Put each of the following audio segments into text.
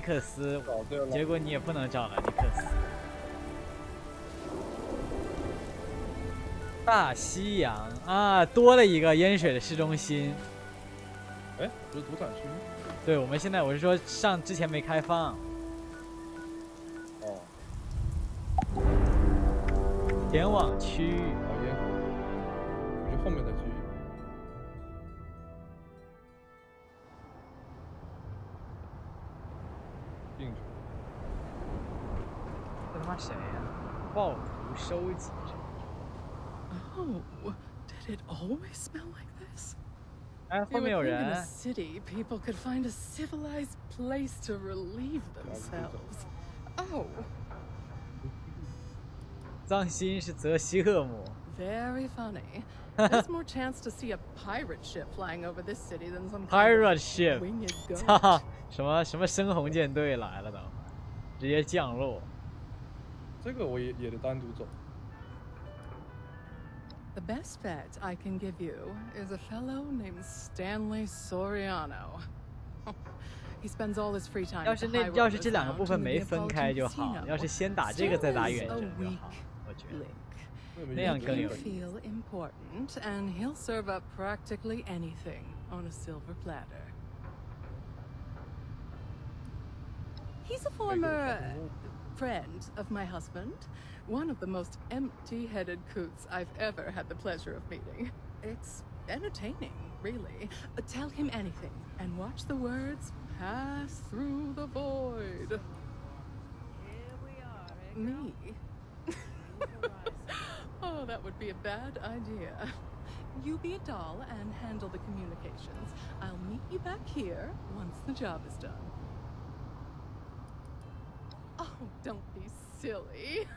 克斯，对了，结果你也不能找了尼克斯。大西洋啊，多了一个淹水的市中心。哎，不是主产区吗？对，我们现在我是说之前没开放。哦。前往区域。哦，烟口，我去后面的区域。进去。这他妈谁呀？暴徒收集者。Oh, did it always smell like this? 哎，后面有人。 In a city, people could find a civilized place to relieve themselves. Oh. 脏心是泽西厄姆。 Very funny. There's more chance to see a pirate ship flying over this city than some pirate ship. winged goat. 操，什么深红舰队来了都，直接降落。这个我也得单独走。 The best bet I can give you is a fellow named Stanley Soriano. He spends all his free time. 要是这两个部分没分开就好，要是先打这个再打远征就好，我觉得。 那样更有意思。 Feel important, and he'll serve up practically anything on a silver platter. He's a former friend of my husband, one of the most empty-headed coots I've ever had the pleasure of meeting. It's entertaining, really. Tell him anything, and watch the words pass through the void. Here we are, Me? Oh, that would be a bad idea. You be a doll and handle the communications. I'll meet you back here once the job is done. Oh, don't be silly.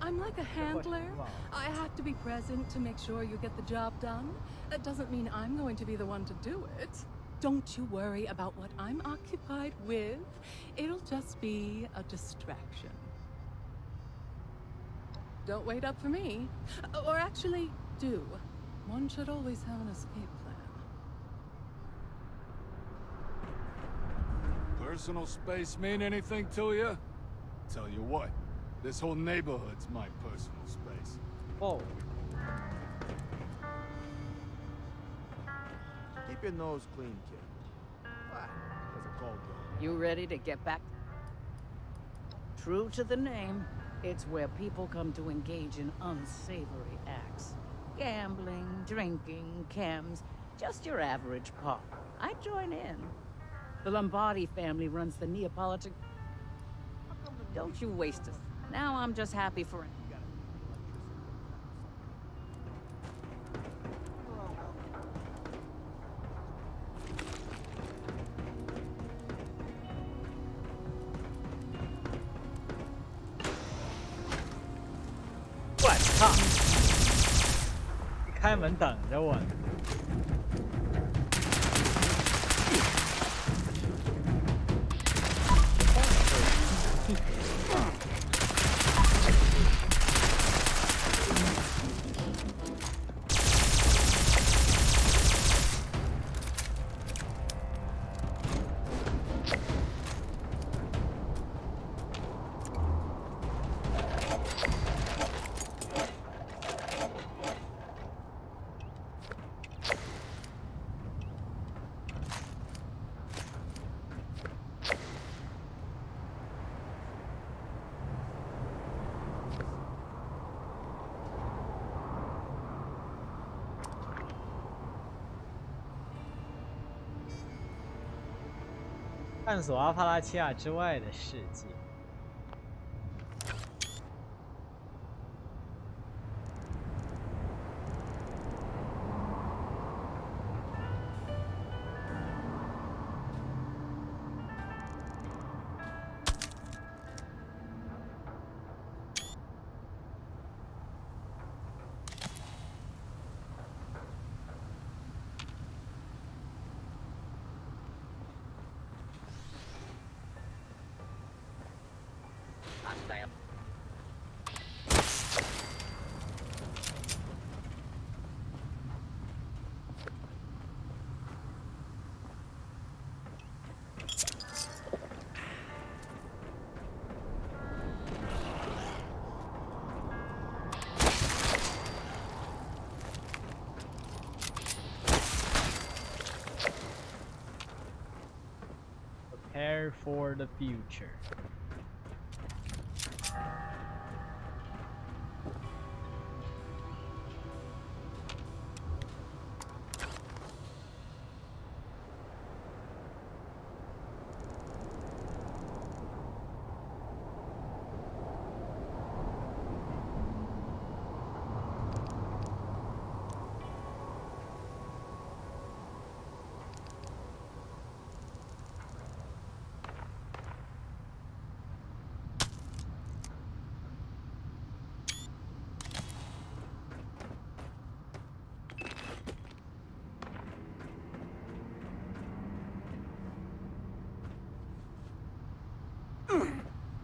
I'm like a handler. I have to be present to make sure you get the job done. That doesn't mean I'm going to be the one to do it. Don't you worry about what I'm occupied with. It'll just be a distraction. Don't wait up for me. Or actually, do. One should always have an escape plan. Personal space mean anything to you? Tell you what, this whole neighborhood's my personal space. Whoa. Keep your nose clean, kid. Why? There's a cold one. You ready to get back? True to the name, it's where people come to engage in unsavory acts. Gambling, drinking, chems, just your average pop. I join in. The Lombardi family runs the Neapolitan... Don't you waste us. Now I'm just happy for...我操！开门等着我呢。探索阿帕拉契亚之外的世界。Prepare for the future.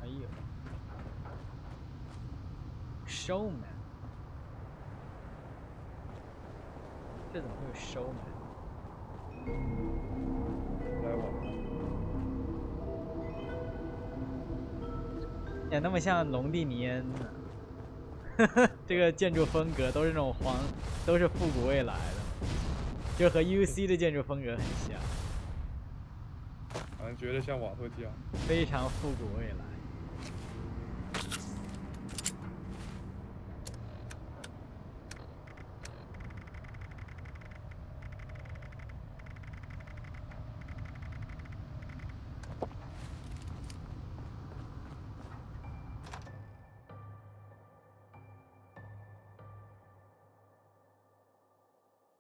哎呦 ，Showman， 这怎么会有 Showman？ 来往。也那么像隆蒂尼恩呢？这个建筑风格都是那种都是复古未来的，就和 UC 的建筑风格很像。好像觉得像瓦特加，非常复古未来。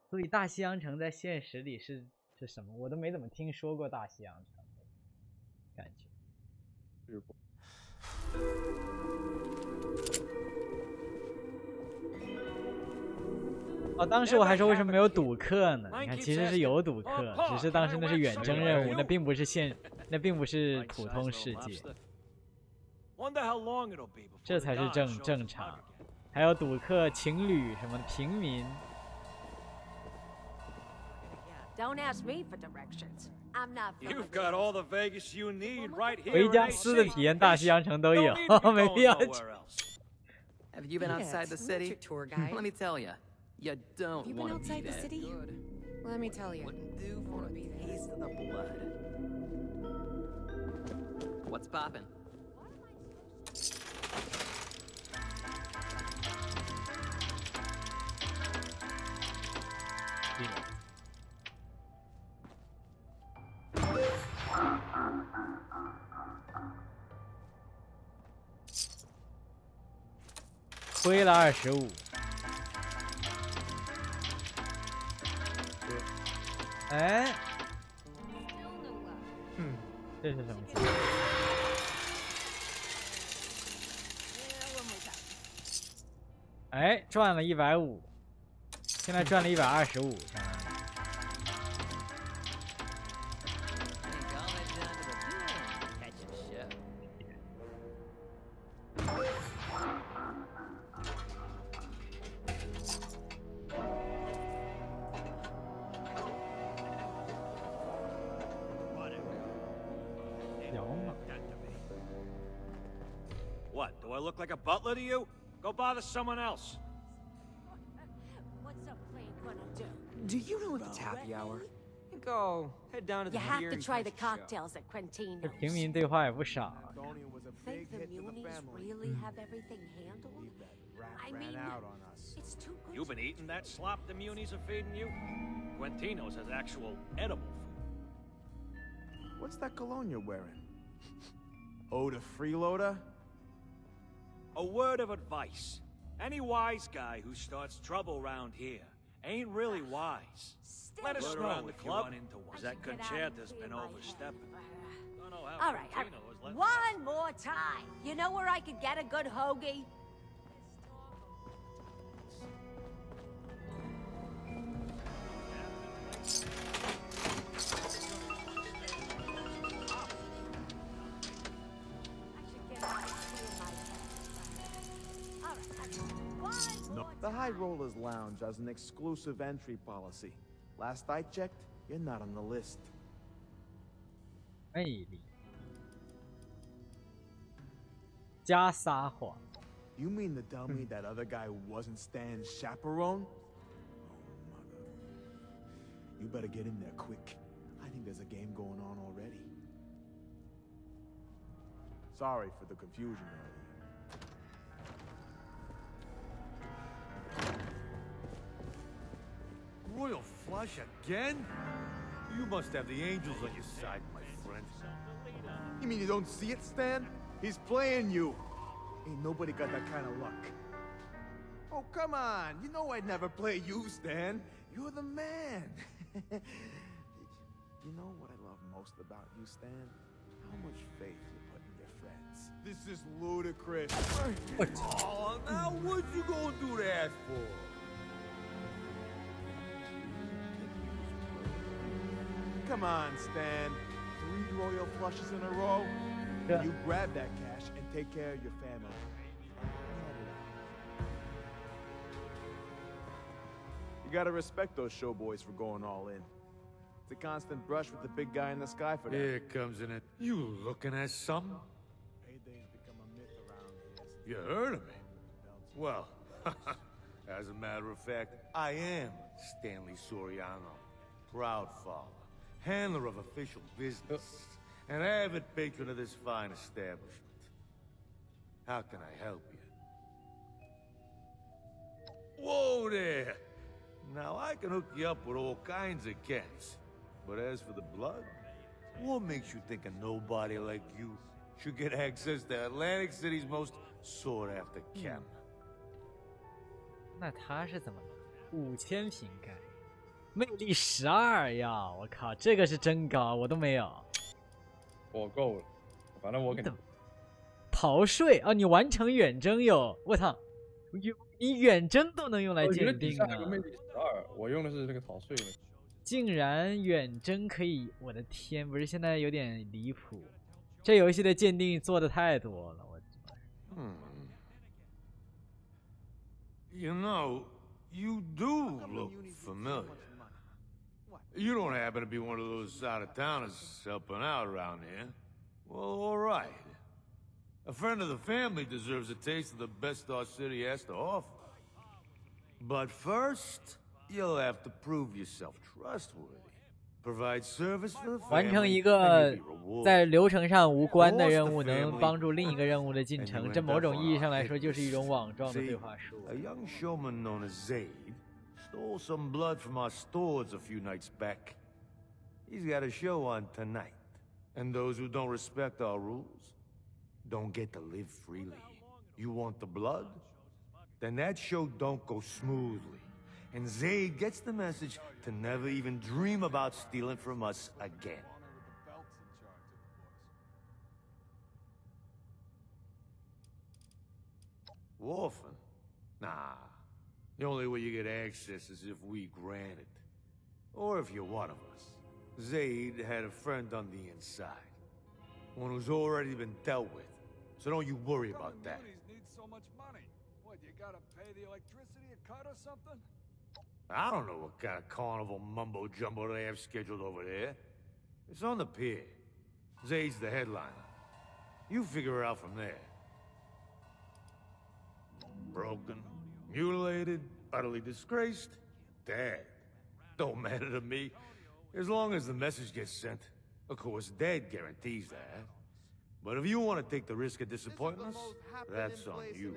所以大西洋城在现实里是什么？我都没怎么听说过大西洋城，感觉。哦，当时我还说为什么没有赌客呢？你看，其实是有赌客，只是当时那是远征任务，那并不是普通世界，这才是正常。还有赌客、情侣什么平民。Don't ask me for directions. I'm not. You've got all the Vegas you need right here. 回家私的体验，大西洋城都有，没必要去。 Have you been outside the city? Tour guide. Let me tell you, you don't You been want to outside be the there. city? Let me tell you. Wouldn't do for a taste of the blood. What's poppin'? 亏了25。哎，这是什么？哎，赚了150，现在赚了125，相当于。 What, do I look like a butler to you? Go bother someone else. What's the plane gonna do? Do you know if it's happy hour? Go head down to the You have pier to and try catch the a show. cocktails at Quintino's. 这平民对话也不少。 Antonian was a Think big the hit to the Muni's family. really have everything handled? Believe that rat I ran mean, out on us. it's too good. You've been eating that slop the Munis are feeding you? Quintino's has actual edible food. What's that cologne you're wearing? Oh, the freeloader? A word of advice. Any wise guy who starts trouble around here ain't really wise. Let us know if you run into one. That concerta's been overstepping. Don't know how All right, Quintino has let one more time. You know where I could get a good hoagie? The High Rollers Lounge has an exclusive entry policy. Last I checked, you're not on the list. 魅力加撒谎。 You mean to tell me that other guy wasn't Stan's chaperone? Oh, mother. You better get in there quick. I think there's a game going on already. Sorry for the confusion earlier. Royal flush again? You must have the angels on your side, my friend. You mean you don't see it, Stan? He's playing you. Ain't nobody got that kind of luck. Oh, come on. You know I'd never play you, Stan. You're the man. You know what I love most about you, Stan? How much faith you put in your friends. This is ludicrous. What? Oh, now what you gonna do that for? Come on, Stan. 3 royal flushes in a row. Yeah. You grab that cash and take care of your family. You gotta respect those showboys for going all in. It's a constant brush with the big guy in the sky for that. Here comes in it. You looking at something? Payday's become a myth around here. You heard of me? Well, as a matter of fact, I am Stanley Soriano, proud father, handler of official business, and avid patron of this fine establishment. How can I help you? Whoa there! Now I can hook you up with all kinds of cats. But as for the blood, what makes you think a nobody like you should get access to Atlantic City's most sought-after camp? 那他是怎么了？5000瓶盖，魅力12呀！我靠，这个是真高，我都没有。我够了，反正我给你。逃税啊！你完成远征有，我操！你远征都能用来鉴定啊！魅力12，我用的是这个逃税的。竟然远征可以，我的天，不是现在有点离谱，这游戏的鉴定做的太多了，我。You know, you do look familiar. You don't happen to be one of those out-of-towners helping out around here? Well, all right. A friend of the family deserves a taste of the best our city has to offer. But first, you'll have to prove yourself trustworthy. Provide service for the family. 完成一个在流程上无关的任务，能帮助另一个任务的进程，这某种意义上来说就是一种网状的对话术。A young showman known as Zaid stole some blood from our stores a few nights back. He's got a show on tonight, and those who don't respect our rules don't get to live freely. You want the blood? Then that show don't go smoothly. And Zaid gets the message to never even dream about stealing from us again. Orphan? Nah. The only way you get access is if we grant it. Or if you're one of us. Zaid had a friend on the inside. One who's already been dealt with. So don't you worry about that. Need so much money. What, you gotta pay the electricity a cut or something? I don't know what kind of carnival mumbo-jumbo they have scheduled over there. It's on the pier. Zaid's the headliner. You figure it out from there. Broken, mutilated, utterly disgraced, dead. Don't matter to me. As long as the message gets sent. Of course, dead guarantees that. But if you want to take the risk of disappointment, that's on you.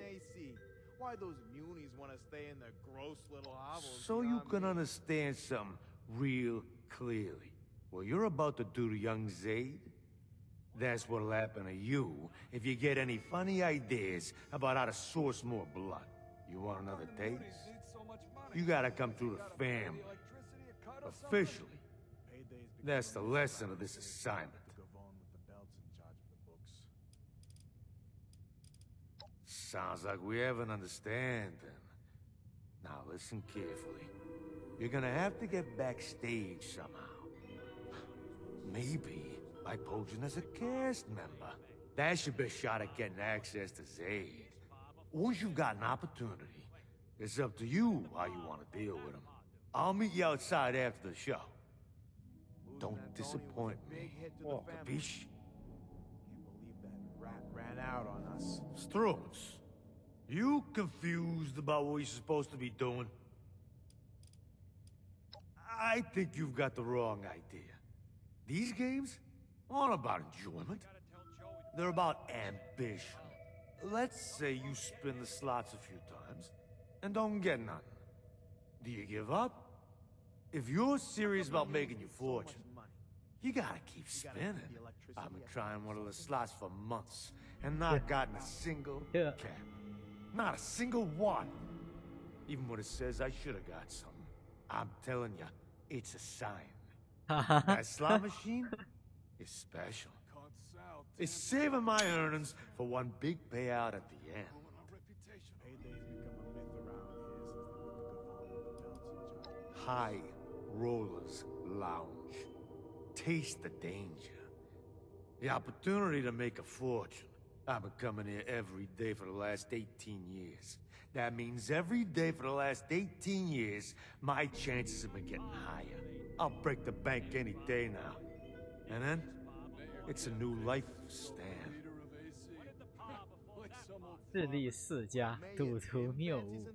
Why those munis want to stay in their gross little hovels? So you can understand something real clearly. What you're about to do to young Zaid, that's what'll happen to you if you get any funny ideas about how to source more blood. You want another taste? You gotta come through the family. Officially. That's the lesson of this assignment. Sounds like we have an understanding. Now listen carefully. You're gonna have to get backstage somehow. Maybe by posing as a cast member. That's your best shot at getting access to Zaid. Once you've got an opportunity, it's up to you how you want to deal with him. I'll meet you outside after the show. Don't disappoint me. Capiche? Can't believe that rat ran out on us. Strutz, you confused about what you're supposed to be doing? I think you've got the wrong idea. These games aren't about enjoyment. They're about ambition. Let's say you spin the slots a few times and don't get nothing. Do you give up? If you're serious about making your fortune, you gotta keep spinning. I've been trying one of the slots for months and not gotten a single cap. Not a single one. Even when it says I should have got something. I'm telling you, it's a sign. That slot machine is special. It's saving my earnings for one big payout at the end. High Rollers Lounge. Taste the danger. The opportunity to make a fortune. I've been coming here every day for the last 18 years. That means every day for the last 18 years, my chances have been getting higher. I'll break the bank any day now. And then, it's a new life for Stan. 智力4家，赌徒谬误。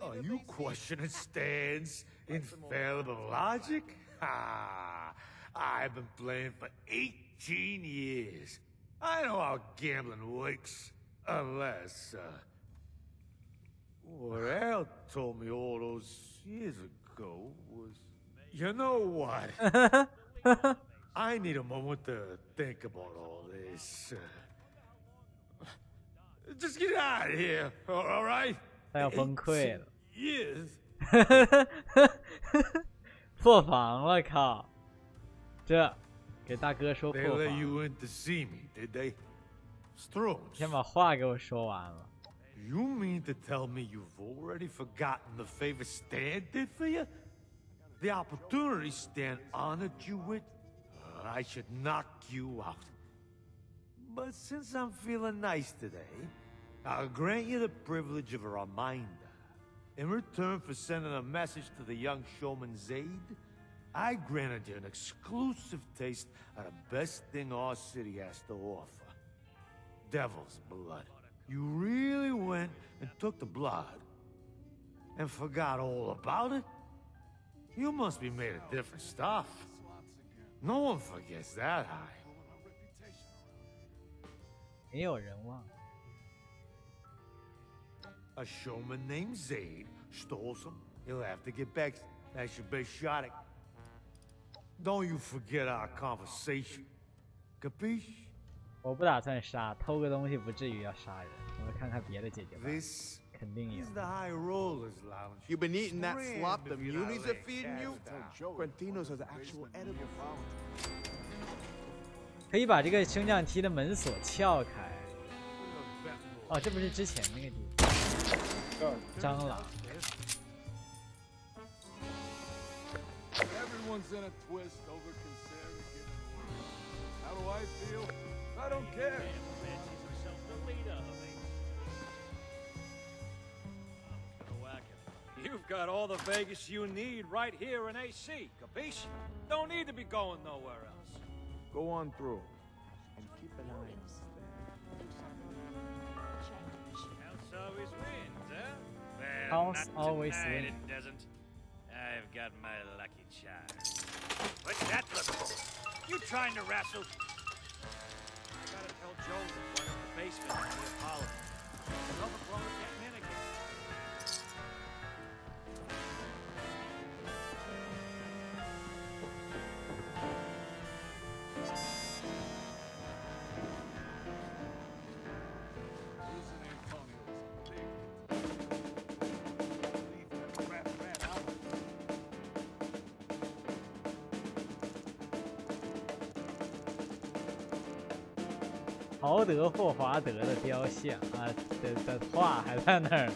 Are you questioning Stan's infallible logic? Ha! I've been playing for 18 years. I know how gambling works. Unless, what Al told me all those years ago was... You know what? I need a moment to think about all this. Just get out of here, all right? 他要崩溃了。 Years. 破防了，靠！这给大哥说破 They 防。 let you in to see me, did they? Strange. 先把话给我说完了。 You mean to tell me you've already forgotten the favor Stan did for you? The opportunity Stan honored you with? I should knock you out. But since I'm feeling nice today, I'll grant you the privilege of a reminder. In return for sending a message to the young showman Zaid, I granted you an exclusive taste of the best thing our city has to offer. Devil's blood. You really went and took the blood and forgot all about it? You must be made of different stuff. No one forgets that high. 没有人忘。 A showman named Zaid stole some. He'll have to get back. That's your best shot at. Don't you forget our conversation. Capiche? 我不打算杀，偷个东西不至于要杀人。我看看别的解决办法。 This 肯定有。 is the High Rollers Lounge. You've been eating that Grand slop the of you munis LA are feeding you? cats. Quentinos has actual edible. 可以把这个升降梯的门锁撬开。哦，这不是之前那个地方。蟑螂。 Everyone's in a twist over concern given word. How do I feel? I don't care. You've got all the Vegas you need right here in AC, capiche? Don't need to be going nowhere else. Go on through. And keep an eye on House always wins, huh? Well, House not always tonight, wins. it doesn't. I've got my lucky charm. What's that look for? You trying to wrestle? I gotta tell Joe to run up the basement and the Apollo. Overgrown with that man again. Listen, Antonio's big. Leave that rat out. 豪德霍华德的雕像啊的画还在那儿。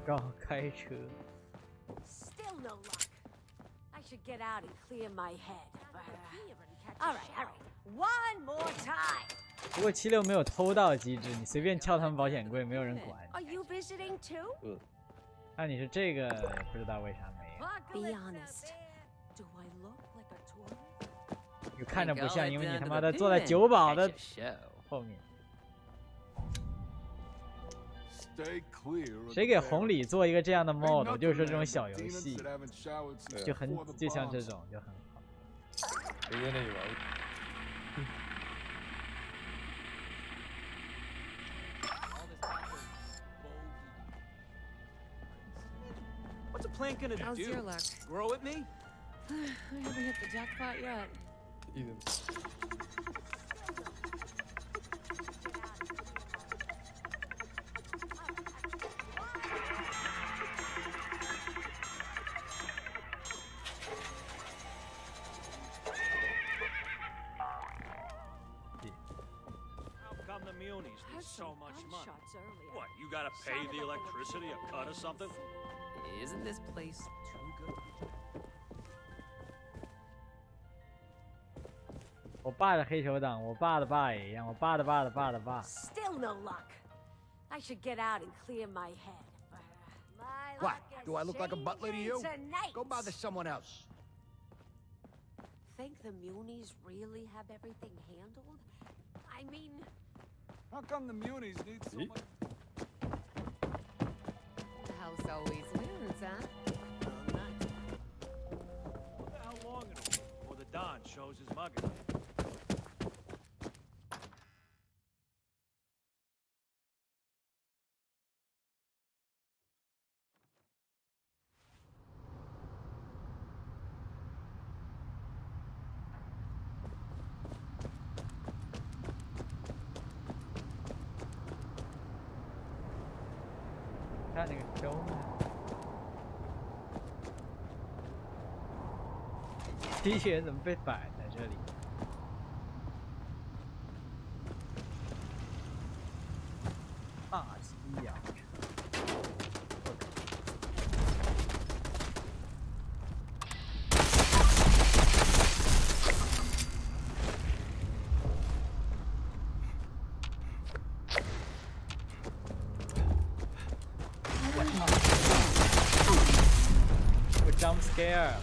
告开车。Still no luck. I should get out and clear my head. All right. One more time. 不过76没有偷盗机制，你随便撬他们保险柜，没有人管。 Are you visiting too? 那你是这个，不知道为啥没有。 Be honest. Do I look like a tourist? 就看着不像，因为你他妈的坐在酒保的后面。谁给红里做一个这样的 mod？ 我就说这种小游戏，就像这种就很好。谁在那里玩？ What's a plant gonna How's do? your luck? Grow at me? I haven't hit the jackpot yet. Even. How come the munis need so much money? What, you gotta pay the electricity a cut or something? Isn't this place too good? 我爸的黑手党，我爸的爸也一样，我爸的爸的爸的爸。 Still no luck. I should get out and clear my head. My What? luck has Do I look like a butler to you? changed tonight. Go bother someone else. Think the munis really have everything handled? I mean, How come the munis need so much? The house always wins, huh? Wonder how long it'll be before the Don shows his mug again. 看那个周呢，T 恤怎么被摆在这里？大西洋城。 Jump scare，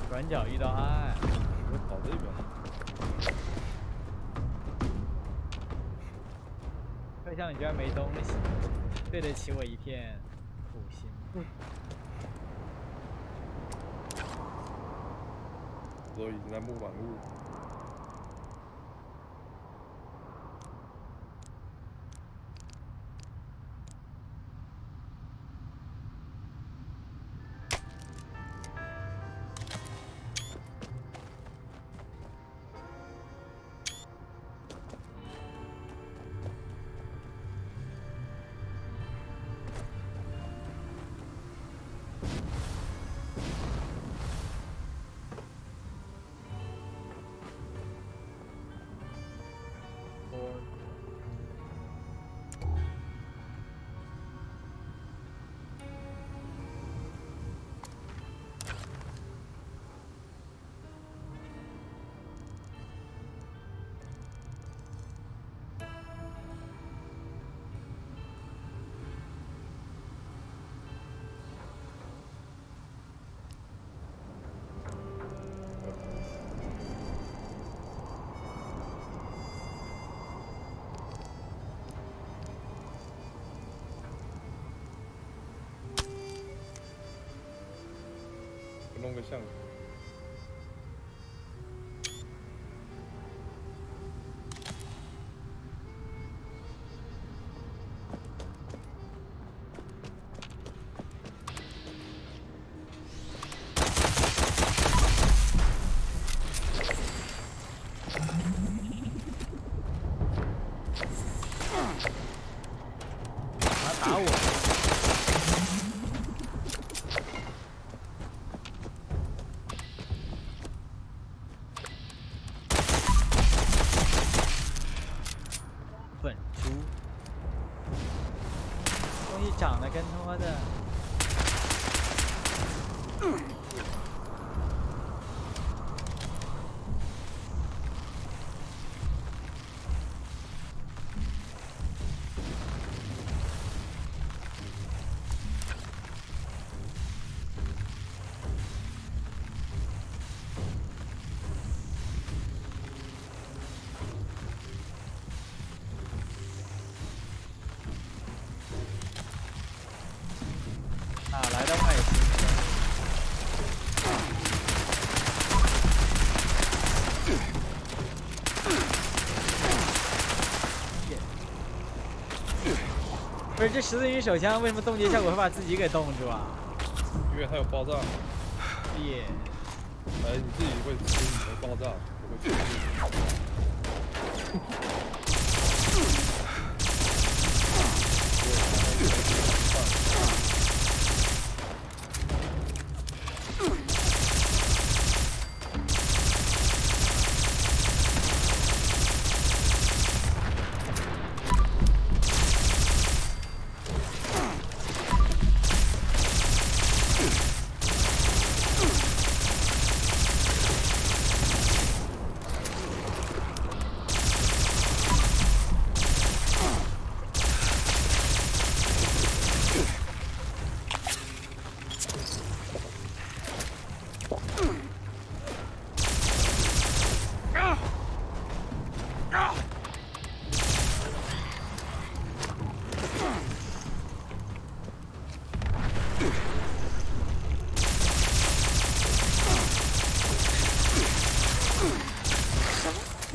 转角遇到爱，我跑这边。车厢里居然没东西，对得起我一片苦心。我已经在木板路。 弄个像素。他打我。 粉猪，西长得跟他妈的。哪来的外星人？不是这十字云手枪为什么冻结效果会把自己给冻住啊？因为它有爆炸。耶！哎，你自己会吃你的爆炸，不会吃。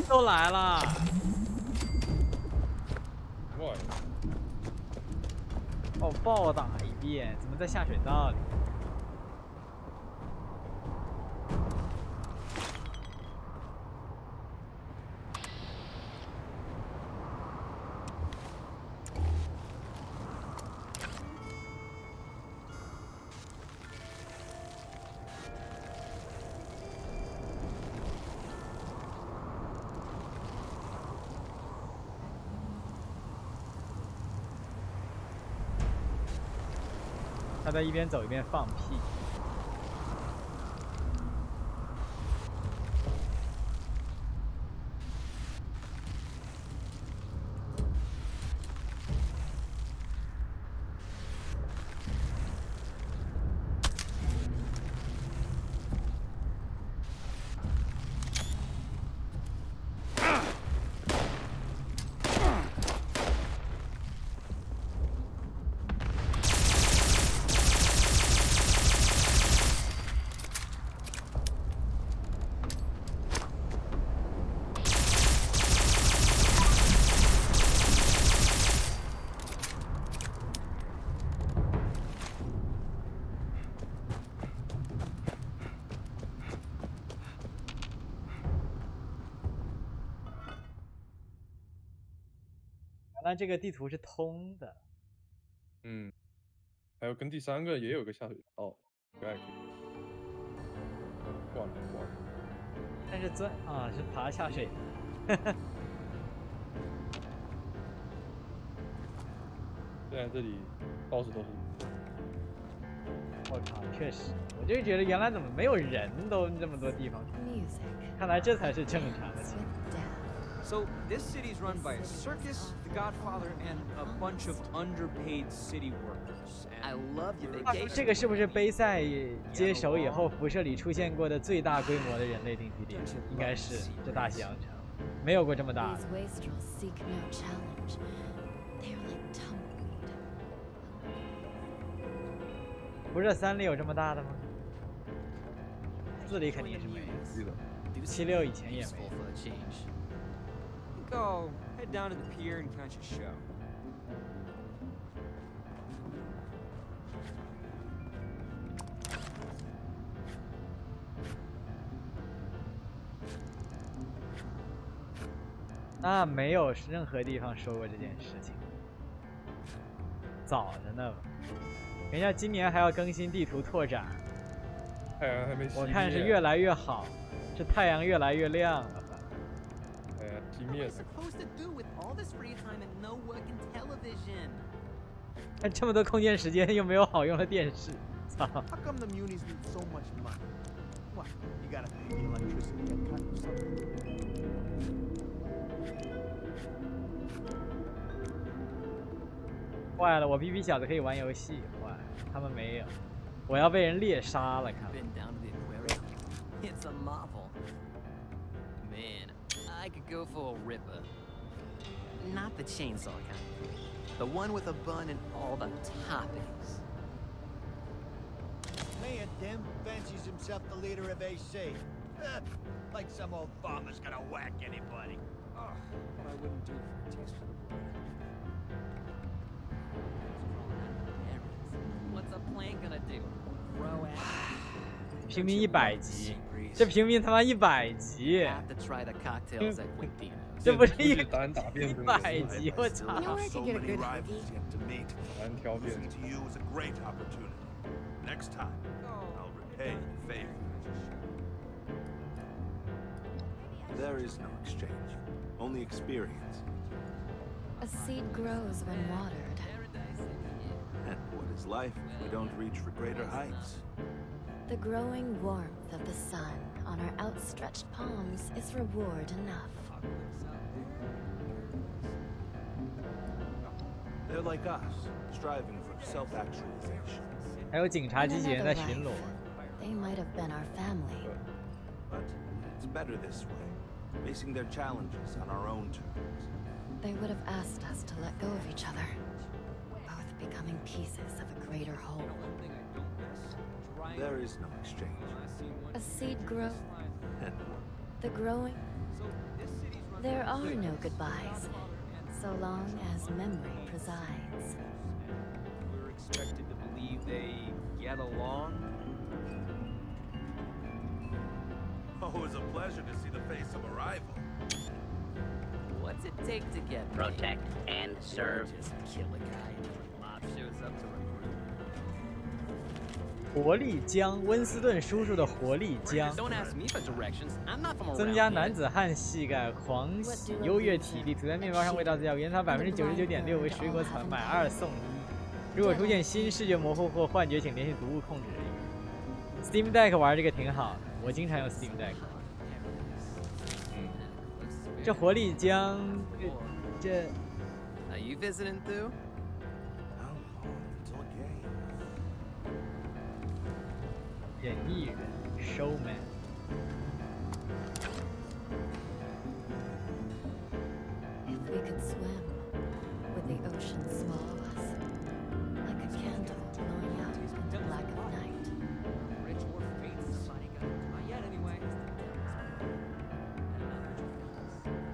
都来了。哦，暴打一遍，怎么在下水道里？他在一边走一边放屁。那这个地图是通的。嗯，还有跟第三个也有个下水道，这个还可以。挂了。但是钻啊，是爬下水的。现在这里到处都是。我靠，确实，我就觉得原来怎么没有人都这么多地方，看来这才是正常的情况。So this city's run by a circus, the Godfather, and a bunch of underpaid city workers. I love your 这个是不是杯赛接手以后辐射里出现过的最大规模的人类定居点？应该是这大西洋城，没有过这么大的。辐射3里有这么大的吗？4里肯定是没有，76以前也没有。Go head down to the pier and catch a show. 那没有任何地方说过这件事情，早着呢吧。人家今年还要更新地图拓展，太阳还没熄灭，我看是越来越好，是太阳越来越亮了。熄灭了。这么多空间时间又没有好用的电视，操！ How come the munis need so much money? What? You gotta pay the electricity and cut or something? 坏了，我逼逼小子可以玩游戏，坏了，他们没有，我要被人猎杀了，看。 Been down to the aquarium? It's a marvel. Man, I could go for a ripper. Not the chainsaw kind. The one with a bun and all the toppings. Man, Tim fancies himself the leader of AC. Like some old bomber's gonna whack anybody. Oh, what I wouldn't do for a taste for the blood. What's a plane gonna do? Throw at 平民100级，这平民他妈100级， Have to try the cocktails at Quintino's. 这不是100级，我操！ So many rivals yet to meet. 难挑辨。 Listening to you is a great opportunity. Next time, I'll repay the favor. There is no exchange, only experience. A seed grows when watered. And what is life if we don't reach for greater heights? The growing warmth of the sun on our outstretched palms is reward enough. They're like us, striving for self-actualization. 还有警察机器人在巡逻。 They might have been our family. But it's better this way, facing their challenges on our own terms. They would have asked us to let go of each other, both becoming pieces of a greater whole. There is no exchange. A seed grows. And The growing. There are no goodbyes, so long as memory presides. We're expected to believe they get along. oh, it was a pleasure to see the face of a rival. What's it take to get paid? Protect and serve. Just kill a guy and the mob shows up to recruit. 活力江，温斯顿叔叔的活力江， Don't ask me for directions. I'm not from around 增加 here. 男子汉膝盖，狂喜，优越体力，涂在面包上味道最佳，原材99.6%为水果草，买2送1。如果出现新视觉模糊或幻觉，请联系读物控制人员。Steam Deck 玩这个挺好的，我经常用 Steam Deck。这活力江，这 Are you visiting through? Until a game. 演艺人 showman。 If we could swim, would the ocean swallow us? Like a candle blowing out in the black of night. Rich or faith somebody got not yet anyway.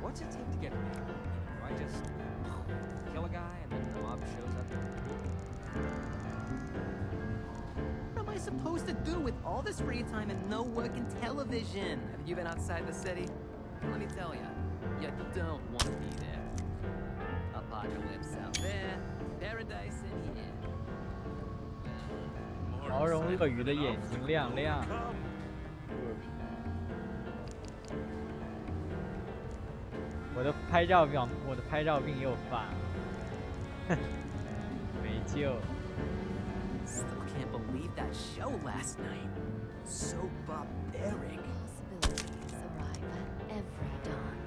What's it take to get paid? Do I just kill a guy and then the mob shows up? What am I supposed to do with all this free time and no work in television? Have you been outside the city? Let me tell you, you don't want to be there. Apocalypse out there, paradise in here. 毛绒鳄鱼的眼睛亮亮。我的拍照病又犯了，没救。 Still can't believe that show last night. So barbaric. Possibilities arrive at every dawn.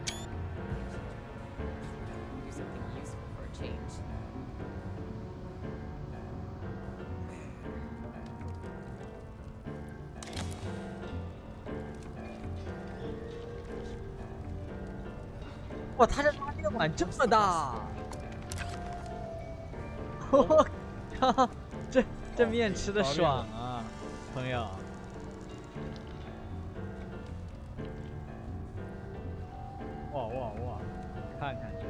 Do something useful for a change. 哇，他这拉面碗这么大！我靠，这面吃的爽啊，朋友！哇哇哇！看看这。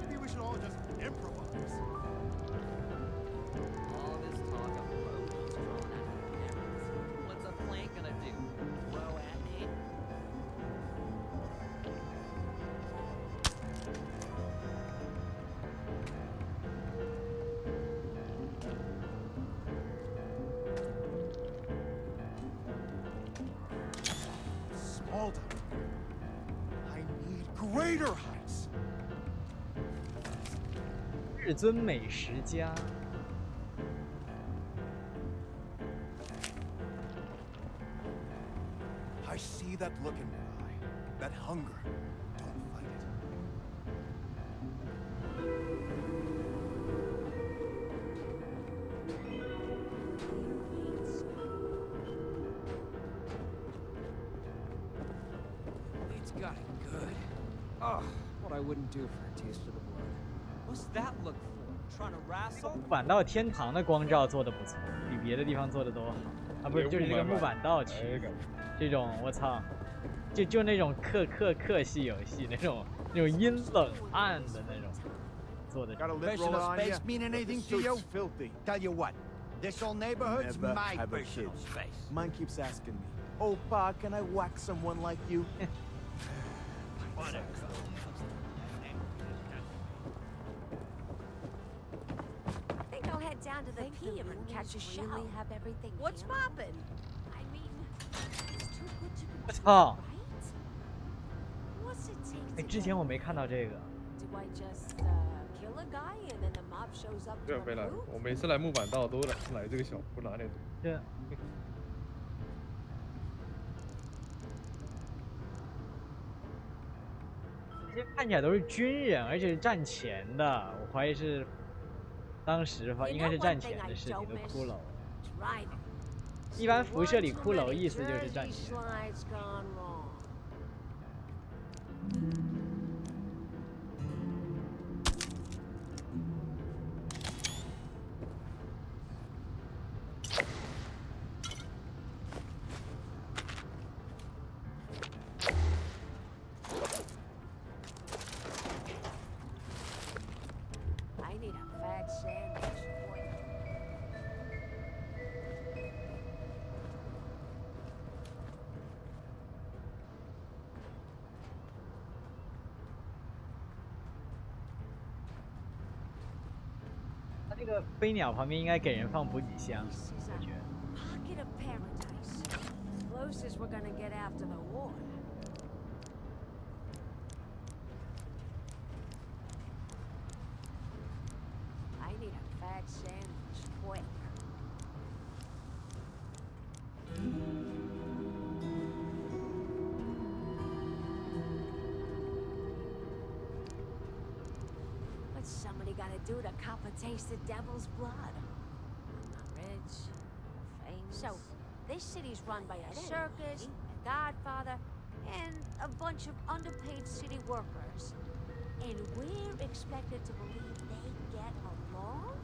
Maybe we should all just improvise. All this talk of roads drawn out of arrows. What's a plank gonna do? Throw at me? Hold up. I need greater heights. 至尊美食家。 I see that look in your eye. That hunger. Don't fight it. It's got it good. Oh, what I wouldn't do for a taste of the blood. What's that look for? Trying to wrestle? 木板道天堂的光照做的不错，比别的地方做的都好。啊，不是，就是这个木板道区，这种我操，就那种克系游戏那种阴冷暗的那种做的。 Got a vision of space mean anything to you? Filthy. Tell you what, this whole neighborhood's my personal space. Mine keeps asking me, "Oh, Pa, can I whack someone like you?" Whatever. I think I'll head down to the pier and catch a show. Really have everything. What's poppin'? I mean, it's too good to be 我操！ What's it take 哎，之前我没看到这个。 Do I just kill a guy and then the mob shows up 这 to 没来， recruit? 我每次来木板道都来这个小屋拿点东西。这。这些看起来都是军人，而且是战前的，我怀疑是当时应该是战前的事情的骷髅。一般辐射里骷髅意思就是战前。 这个飞鸟旁边应该给人放补给箱，我觉得。 Pocket of paradise. Closest we're gonna get after the war. I need a fat sandwich, quick. What's somebody gotta do to cop a taste of devil's blood? I'm not rich, famous. So, this city's run by a circus, a godfather, and a bunch of underpaid city workers. And we're expected to believe they get along?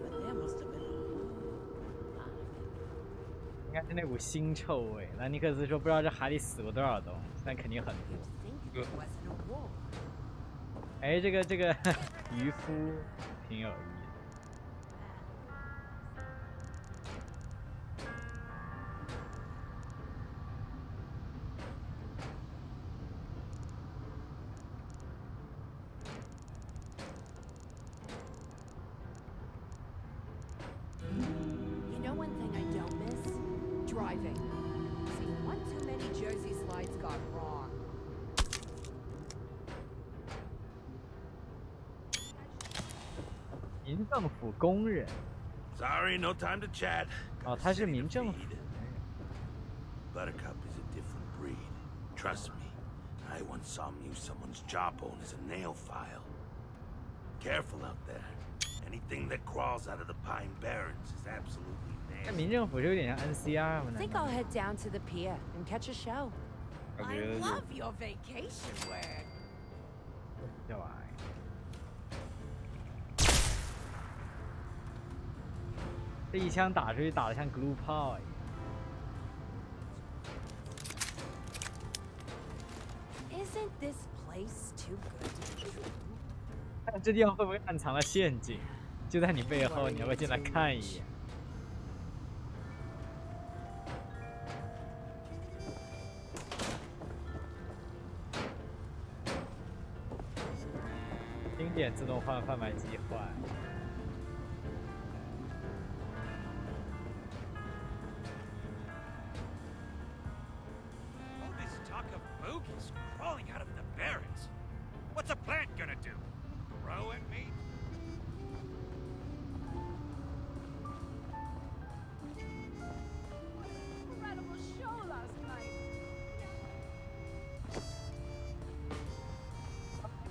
But there must have been 应该是那股腥臭味。兰尼克斯说不知道这海里死过多少东西，但肯定很多。哎，这个渔夫挺有意思。 You know one thing I don't miss? Driving. See, one too many Jersey slides gone wrong. 民政府工人。 Sorry, no time to chat. 哦，他是民政府。 Buttercup is a different breed. Trust me. I once saw him use someone's jawbone as a nail file. Careful out there. Anything that crawls out of the Pine Barrens is absolutely nasty. 那民政府是有点像 NCR 吗？ I think I'll head down to the pier and catch a show. I love your vacation wear. 这玩意儿。这一枪打出去，打得像 glue 炮一样。 Isn't this place too good to be true? 看这地方会不会暗藏了陷阱？就在你背后，你要不要进来看一眼？经典自动换贩卖机坏。 Crawling out of the barracks. What's a plant gonna do? Grow at me? Incredible show last night.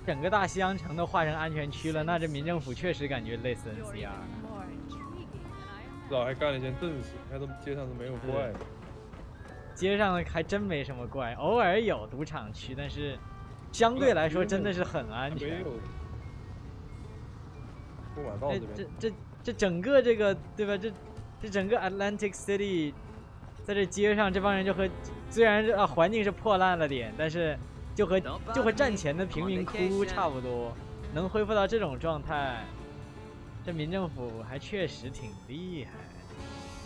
整个大西洋城都划成安全区了，那这民政府确实感觉类似 NCR。至少还干了一件正事，看都街上都没有怪。街上还真没什么怪，偶尔有赌场区，但是相对来说真的是很安全。不管到这边。这整个这个对吧？这整个 Atlantic City， 在这街上这帮人就和虽然环境是破烂了点，但是就和战前的贫民窟差不多，能恢复到这种状态，这民政府还确实挺厉害。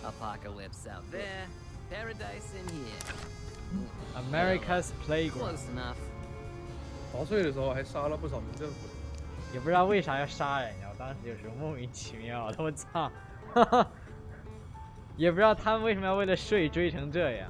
Apocalypse out there, paradise in here. America's playground. Close enough. 逃税的时候还杀了不少民政府，也不知道为啥要杀人呀，我当时就是莫名其妙的，我操，也不知道他们为什么要为了税追成这样。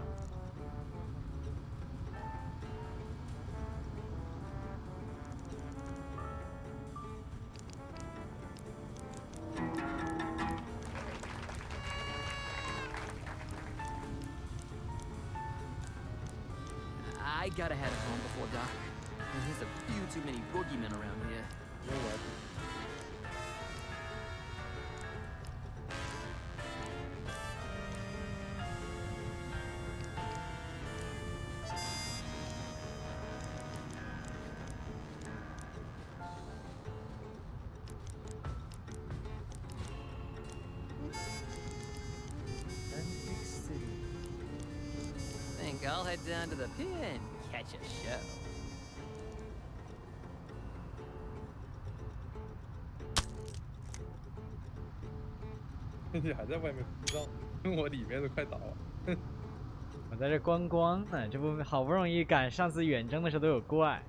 I gotta head home before dark. There's a few too many boogeymen around here. No way. Think I'll head down to the pier and catch a show. 你还在外面鼓噪，我里面都快倒了。我在这观光呢，这不好不容易赶上次远征的时候都有怪，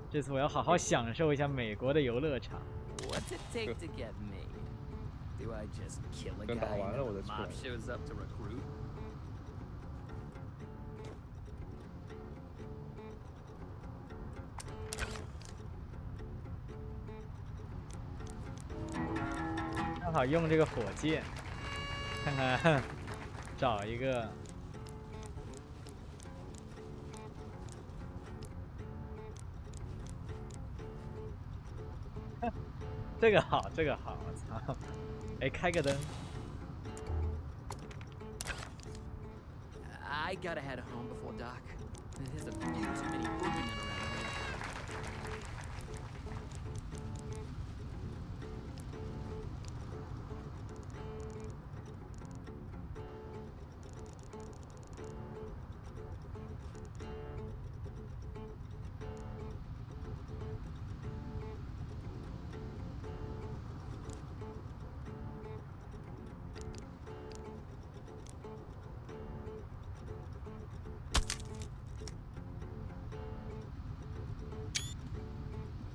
这次我要好好享受一下美国的游乐场。What's it take to get me? Do I just kill a guy and the mob shows up to recruit? 正好用这个火箭，看看找一个。这个好，这个好，我操！哎，开个灯。I gotta head home before dark. There's a few too many boogeymen around here.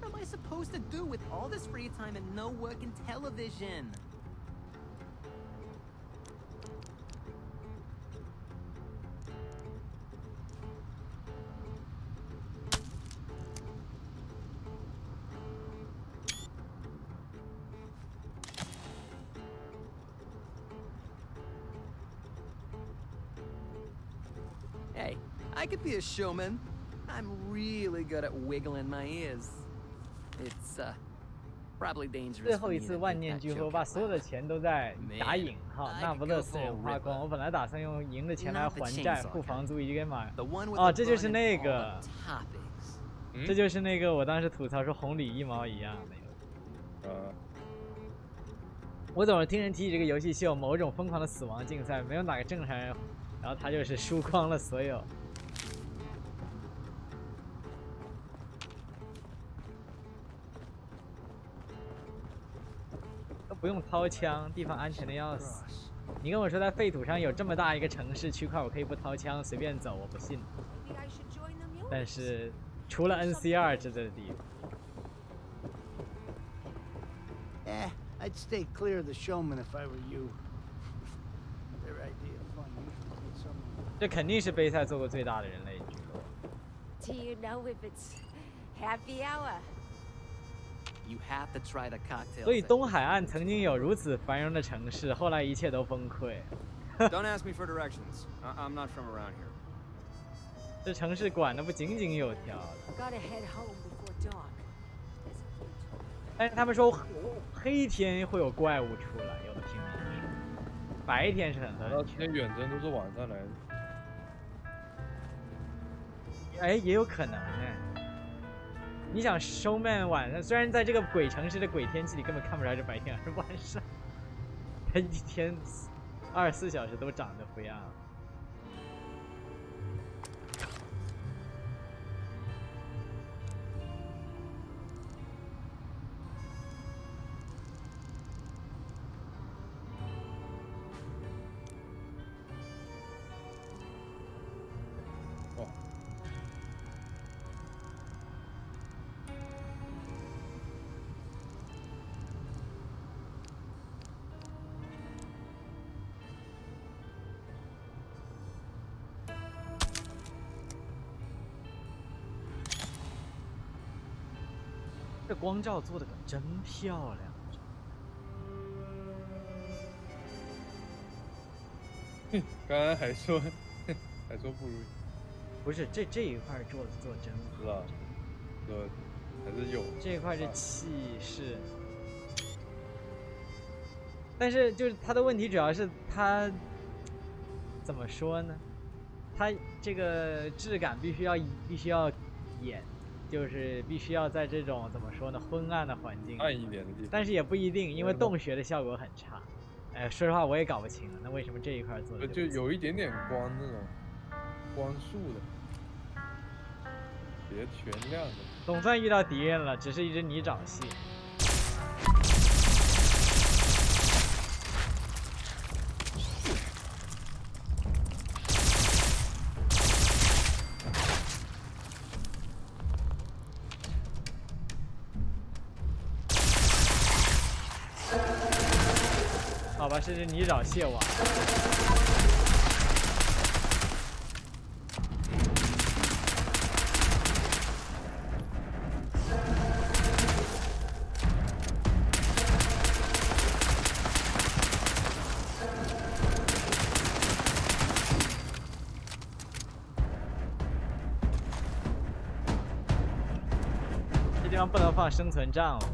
What am I supposed to do with all this free time and no work in television? Hey, I could be a showman. I'm really good at wiggling my ears. It's probably dangerous. 最后一次万念俱灰，我把所有的钱都在打引号那不勒斯人花光。我本来打算用赢的钱来还债、付房租以及给买。哦，这就是那个，这就是那个我当时吐槽说红里一毛一样那个。我总是听人提起这个游戏是有某种疯狂的死亡竞赛，没有哪个正常人，然后他就是输光了所有。不用掏枪，地方安全的要死。你跟我说在废土上有这么大一个城市区块，我可以不掏枪随便走，我不信。但是除了NCR 这的地方， I'd stay clear of the showman if I were you. Their idea of fun usually gets someone. 这肯定是杯赛做过最大的人类聚落。 Do you know if it's happy hour? You have to try the cocktails. 所以东海岸曾经有如此繁荣的城市，后来一切都崩溃。Don't ask me for directions. I'm not from around here. 这城市管得不井井有条的。 Gotta head home before dark. 但是他们说黑天会有怪物出来，有的平民说，白天是很安全。那远征都是晚上来的。哎，也有可能呢。你想，showman晚上虽然在这个鬼城市的鬼天气里根本看不出来是白天还是晚上，他一天24小时都长得不一样。 这光照做的可真漂亮。刚才还说不如意，不是这一块做真好。是吧？还是有这一块是气势，但是就是它的问题主要是它怎么说呢？它这个质感必须要演。 就是必须要在这种怎么说呢，昏暗的环境，暗一点的地方，但是也不一定，因为洞穴的效果很差。哎，说实话我也搞不清了，那为什么这一块做的就有一点点光那种光束的，别全亮的。总算遇到敌人了，只是一只泥沼蟹。好吧，是只泥沼蟹王。这地方不能放生存杖了。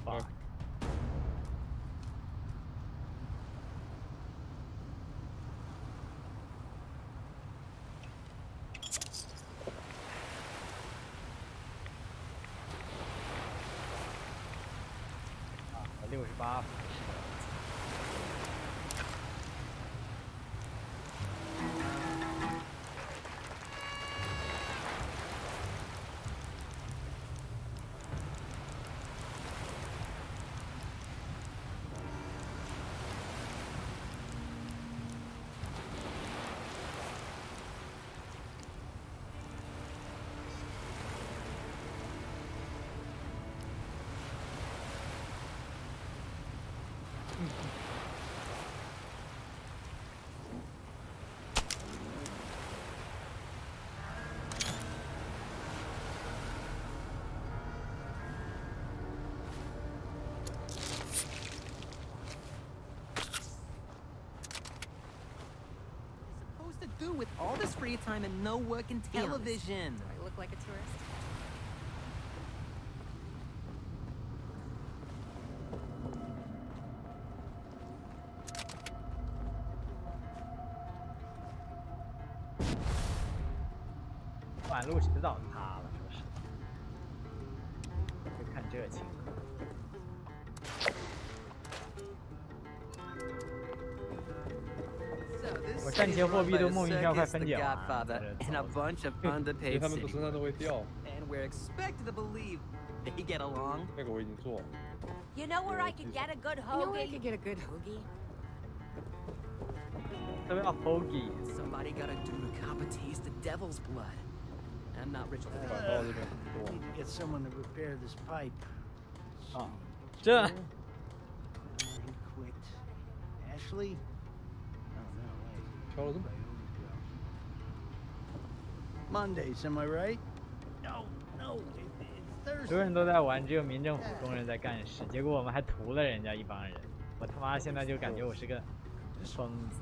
哇！ 68。Do with all this free time and no work in television. Do I look like a tourist? 晚路迟早塌了，说是。就看这情况。 我战前货币都莫名其妙快分解了。And a bunch of underpaid 他们身上都会掉。 And we're expected to believe they get along. 那个我已经做了。 You know where I could get a good hoagie? You know where I could get a good hoagie? 什么叫 hoagie? Somebody gotta do the copper taste the devil's blood. I'm not rich. Need to get someone to repair this pipe. 这。 Ashley? Oh, no, wait. Mondays, am I right? No, no, it's Thursday. 所有人都在玩，只有民政府工人在干事。结果我们还屠了人家一帮人。我他妈现在就感觉我是个疯子。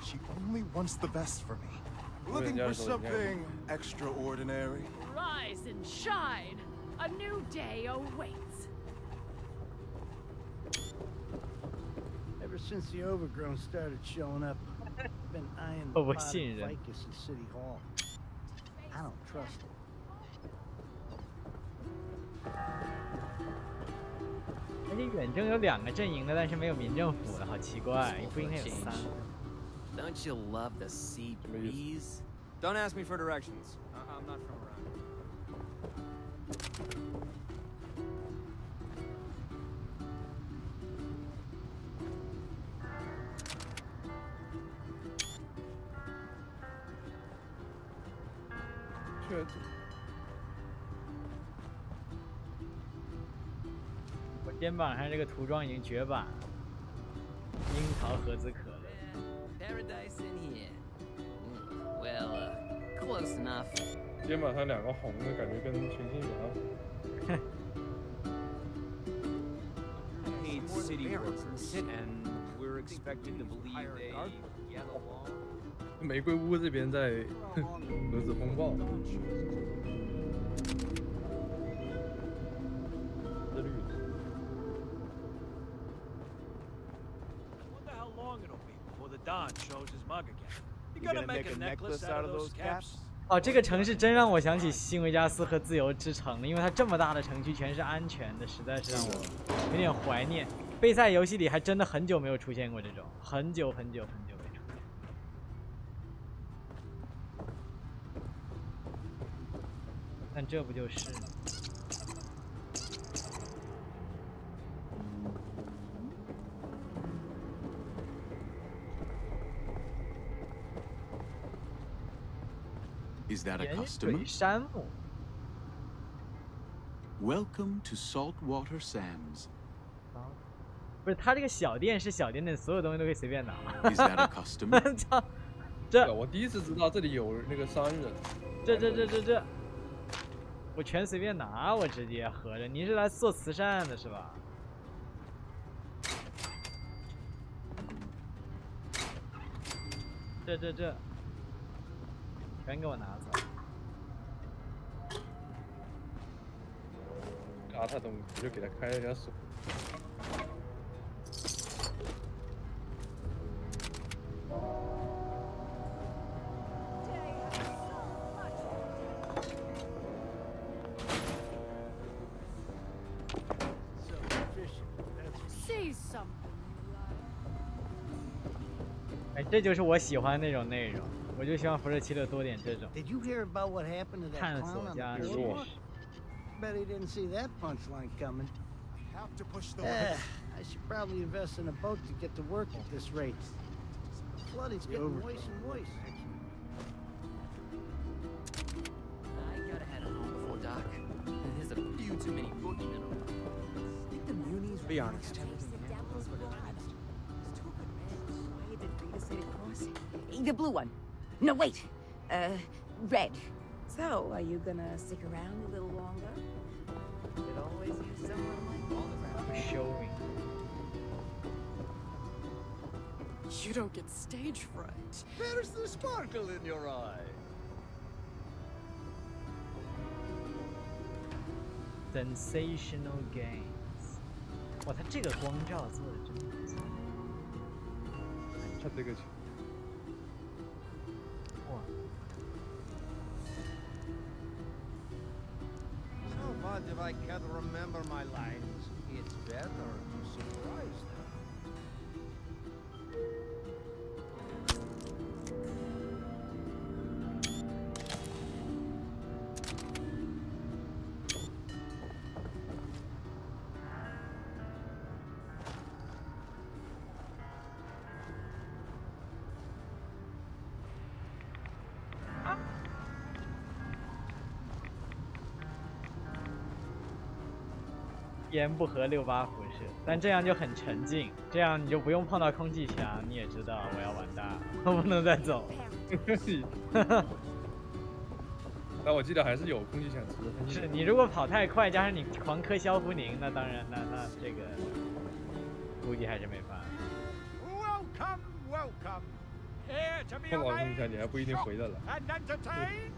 She only wants the best for me. Looking for something extraordinary. Rise and shine. A new day awaits. Ever since the overgrown started showing up, I've been eyeing the pot of ficus in City Hall. I don't trust it. 而且远征有2个阵营的，但是没有民政府的，好奇怪，不应该有3个。 Don't you love the sea breeze? Don't ask me for directions. I'm not from around. 确实。我肩膀上这个涂装已经绝版了，樱桃盒子可乐。 Paradise in here. Well, close enough. 肩膀上2个红的，感觉跟群星圆。Paid city workers, and we're expected to believe they get along. 玫瑰屋这边在核子风暴。这绿的。 Don shows his mug again. You gonna make a necklace out of those caps? 哦，这个城市真让我想起新维加斯和自由之城了，因为它这么大的城区全是安全的，实在是让我有点怀念。备赛游戏里还真的很久没有出现过这种，很久没出现。但这不就是吗？ Is that a customer? Welcome to Saltwater Sands. 不是，他这个小店是小店的，所有东西都可以随便拿。 Is that a customer? 操，这我第一次知道这里有那个商人。这，我全随便拿，我直接合着。你是来做慈善的是吧？这。 全给我拿走！嘎他东西就给他开了一下锁。哎，这就是我喜欢那种内容。 我就希望辐射76多点这种探索加历史。 Bet he didn't see that punchline coming. I should probably invest in a boat to get to work at this rate. The flooding's getting worse and worse. I gotta head home before dark. There's a few too many boogeymen around. Think the munis be honest. The blue one. No, wait. Red. So, are you gonna stick around a little longer? Could always use someone like you. Showing. You don't get stage fright. There's the sparkle in your eye. Sensational games. 哇，他这个光照做的真不错。他这个。 If I can't remember my lines, it's better to surprise them. 天不核68辐射，但这样就很沉静，这样你就不用碰到空气墙，你也知道我要完蛋，我不能再走。但我记得还是有空气墙值的。是你如果跑太快，加上你狂磕消浮宁，那当然，那这个估计还是没法。Welcome, welcome. Here to be 碰到空气墙你还不一定回得来。and entertain.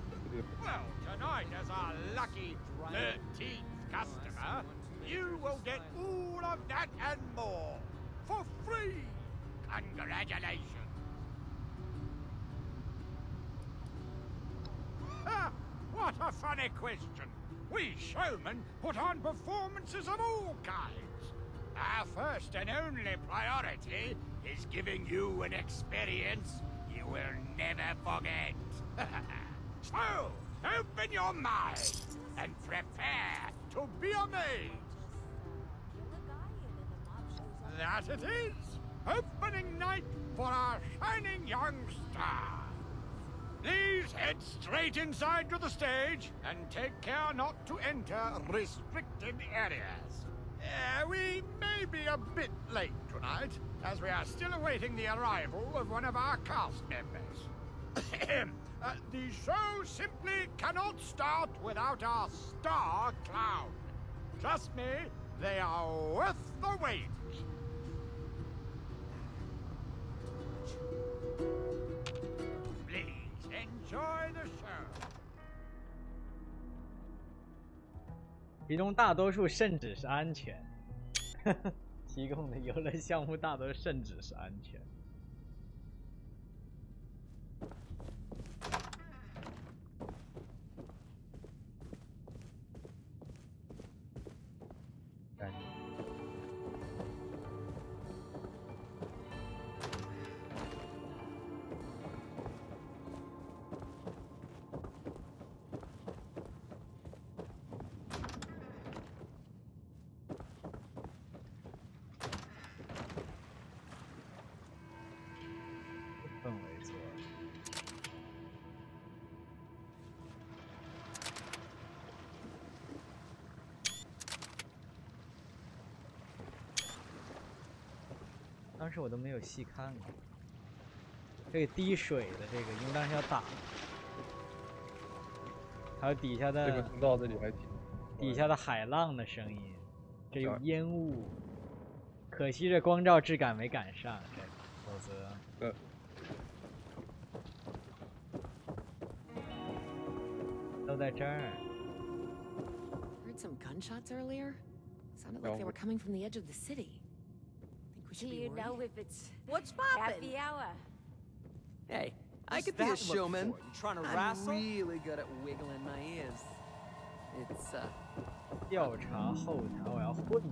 Well, tonight as our lucky 13th customer, you will get all of that and more for free. Congratulations. What a funny question. We showmen put on performances of all kinds. Our first and only priority is giving you an experience you will never forget. So, open your mind and prepare to be amazed. That it is, opening night for our shining young star. Please head straight inside to the stage and take care not to enter restricted areas. We may be a bit late tonight, as we are still awaiting the arrival of one of our cast members. The show simply cannot start without our star clown. Trust me, they are worth the wait. Please enjoy the show. 其中大多数甚至是安全，提供的游乐项目大多甚至是安全。当时我都没有细看过，这个滴水的这个，因为当时要打，还有底下的这个通道这里还挺，底下的海浪的声音，这有烟雾，可惜这光照质感没赶上，这否则。都在这儿。 Heard some gunshots earlier. Sounded like they were coming from the edge of the city. Think we should be worried? Do you know if it's what's poppin'? Happy hour? Hey, I could be a showman. I'm really good at wiggling my ears. It's 调查后台，我要混。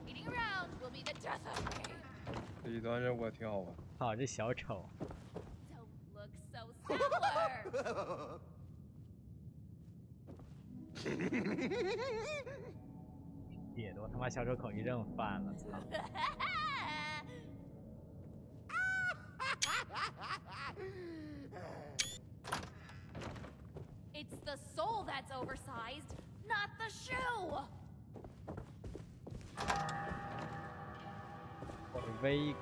Eating around will be the death of me. 这一段任务还挺好玩。好，这小丑。 Don't look so similar. 别的，我他妈小丑口一阵犯了，操！ It's the soul that's oversized, not the shoe. 我是 Vega。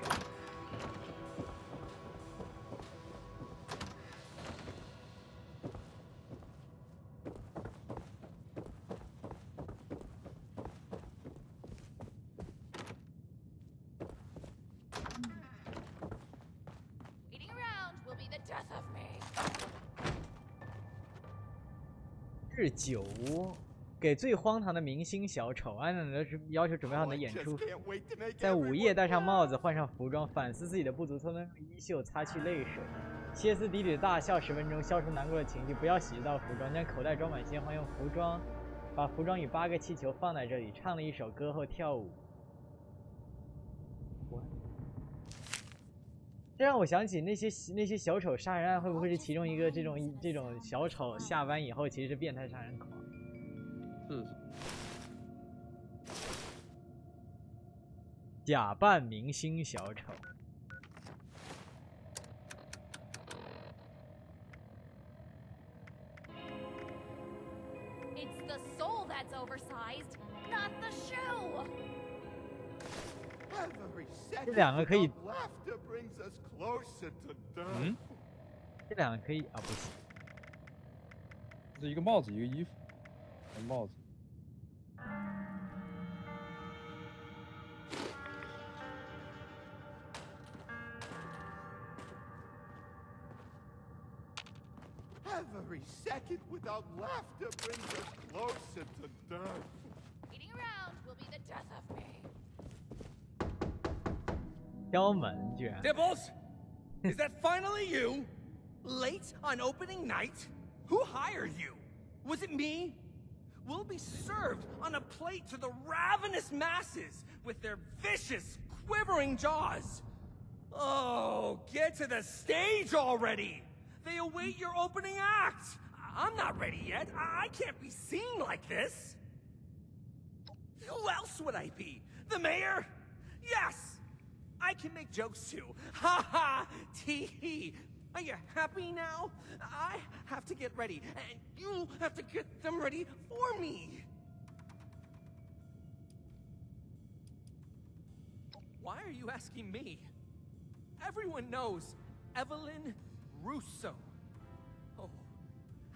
日久屋，给最荒唐的明星小丑，按照你的要求准备好你的演出，在午夜戴上帽子，换上服装，反思自己的不足，偷偷用衣袖擦去泪水，歇斯底里的大笑10分钟，消除难过的情绪。不要洗到服装，将口袋装满鲜花，用服装把服装与8个气球放在这里，唱了一首歌后跳舞。这让我想起那些小丑杀人案，会不会是其中一个这种小丑下班以后其实是变态杀人狂？是。假扮明星小丑。It's the soul that's oversized, Not the shoe. 这两个可以。 Laughter brings us closer to death. 嗯，这两个可以啊，不行。这是一个帽子，一个衣服，帽子。 Every second without laughter brings us closer to death. Waiting around will be the death of me. 敲门居然。 Dibbles, is that finally you? Late on opening night? Who hired you? Was it me? We'll be served on a plate to the ravenous masses with their vicious, quivering jaws. Oh, get to the stage already! They await your opening act! I'm not ready yet. I can't be seen like this. Who else would I be? The mayor? Yes! I can make jokes too. Ha ha! Tee hee! Are you happy now? I have to get ready, and you have to get them ready for me. Why are you asking me? Everyone knows Evelyn Russo. Oh,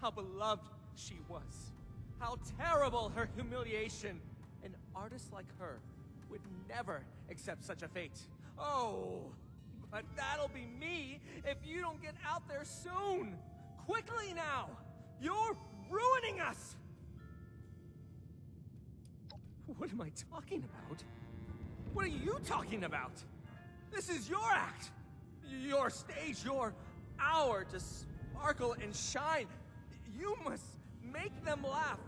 how beloved she was. How terrible her humiliation. An artist like her would never accept such a fate. Oh, but that'll be me if you don't get out there soon. Quickly now. You're ruining us. What am I talking about? What are you talking about? This is your act. Your stage, your hour to sparkle and shine. You must make them laugh.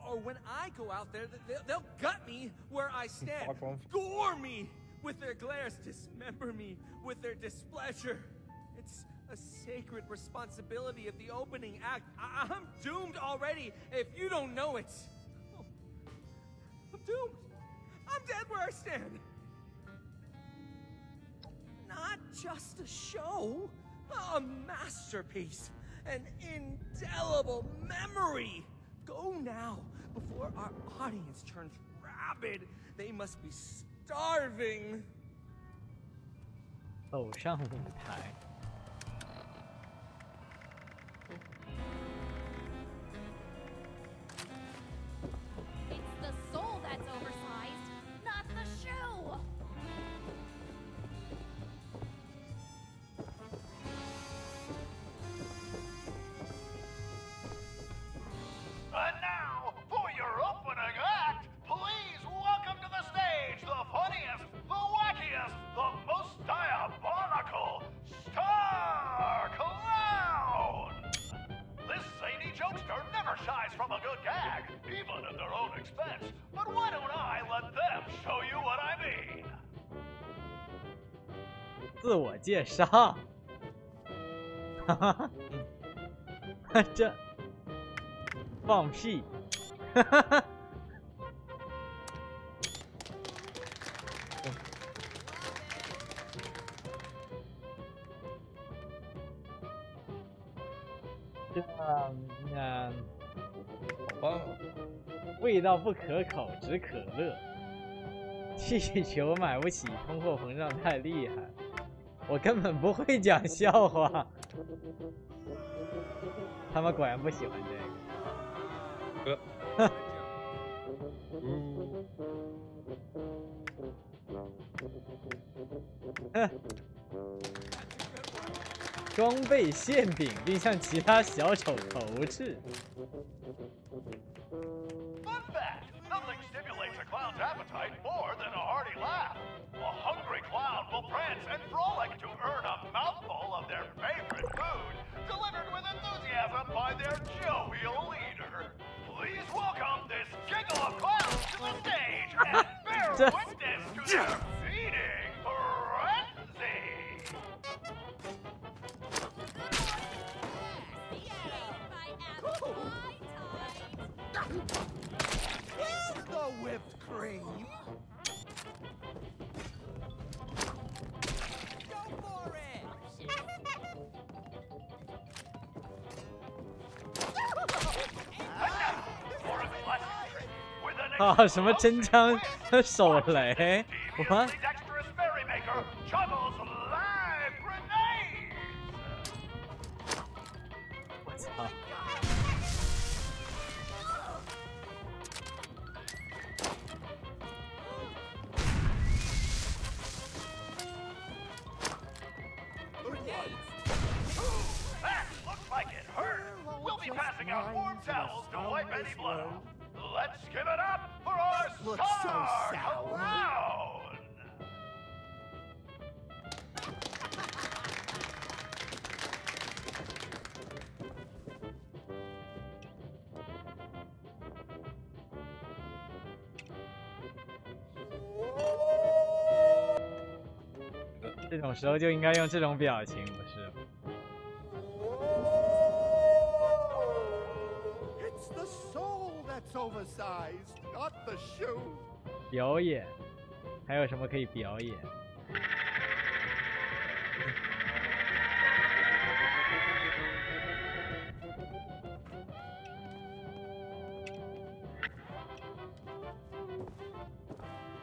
Or when I go out there, they'll gut me where I stand. Gore me with their glares. Dismember me with their displeasure. It's a sacred responsibility of the opening act. I'm doomed already if you don't know it. Oh, I'm doomed. I'm dead where I stand. Not just a show, a masterpiece, an indelible memory. Go now, before our audience turns rabid. They must be starving. 走上舞台。 It's the soul that's oversized, not the shoe. And now, for your opening act, please welcome to the stage the funniest, the wackiest, the most diabolical Star Clown! This zany jokester never shies from a good gag, even at their own expense. But why don't I let them show you what I mean? 自我介绍，哈哈，这放屁，哈哈哈。这味道不可口，只可乐。气球买不起，通货膨胀太厉害。我根本不会讲笑话。他们果然不喜欢这个。装备馅饼，并向其他小丑投掷。 Fun fact, nothing stimulates a clown's appetite more than a hearty laugh. A hungry clown will prance and frolic to earn a mouthful of their favorite food, delivered with enthusiasm by their jovial leader. Please welcome this giggle of clowns to the stage and bear witness to their feeding frenzy. Where's the whipped cream? Go for it! 啊，什么真枪手雷？我。 我操！ That looks like it hurt. We'll be passing out warm towels to wipe any blood off. Let's give it up for our star clown! 这种时候就应该用这种表情，不是？ It's the soul that's oversized, not the shoe. 表演，还有什么可以表演？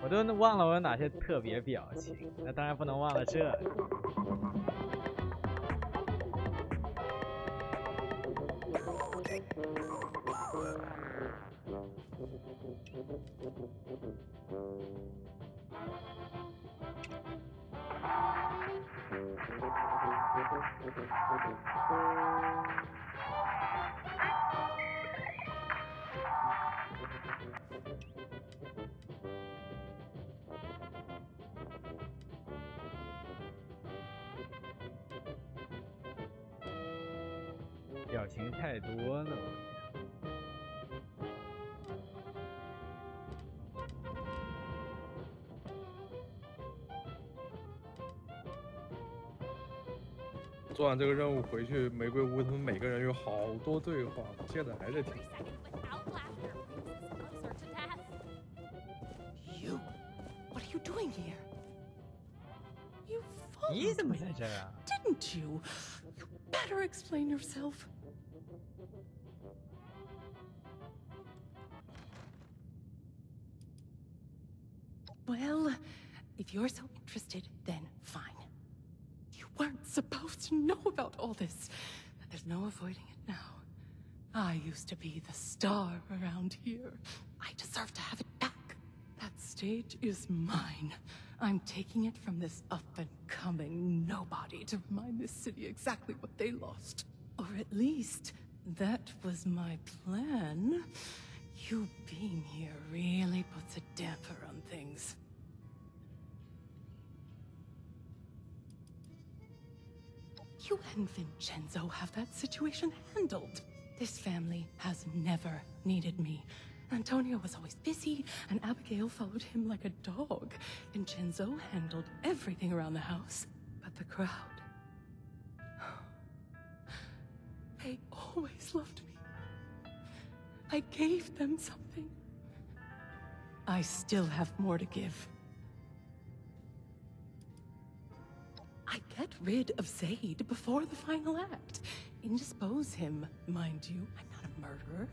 我都忘了我有哪些特别表情，那当然不能忘了这个。 表情太多了。做完这个任务回去，玫瑰屋他们每个人有好多对话，现在还在听。You, what are you doing here? You 你怎么在这儿啊 Didn't you? You better explain yourself. Well, if you're so interested, then fine. You weren't supposed to know about all this. There's no avoiding it now. I used to be the star around here. I deserve to have it back. That stage is mine. I'm taking it from this up-and-coming nobody to remind this city exactly what they lost. Or at least, that was my plan. You being here really puts a damper on things. You and Vincenzo have that situation handled. This family has never needed me. Antonio was always busy, and Abigail followed him like a dog. Vincenzo handled everything around the house, but the crowd... They always loved me. I gave them something. I still have more to give. I get rid of Zaid before the final act. Indispose him, mind you. I'm not a murderer.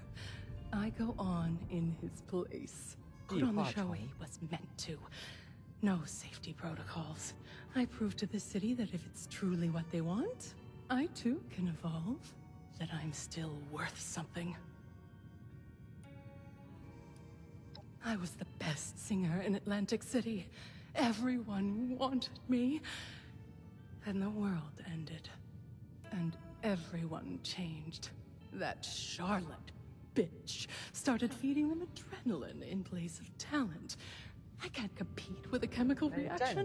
I go on in his place. Put on the show he was meant to. No safety protocols. I prove to the city that if it's truly what they want, I too can evolve. That I'm still worth something. I was the best singer in Atlantic City. Everyone wanted me. Then the world ended. And everyone changed. That Charlotte bitch started feeding them adrenaline in place of talent. I can't compete with a chemical reaction.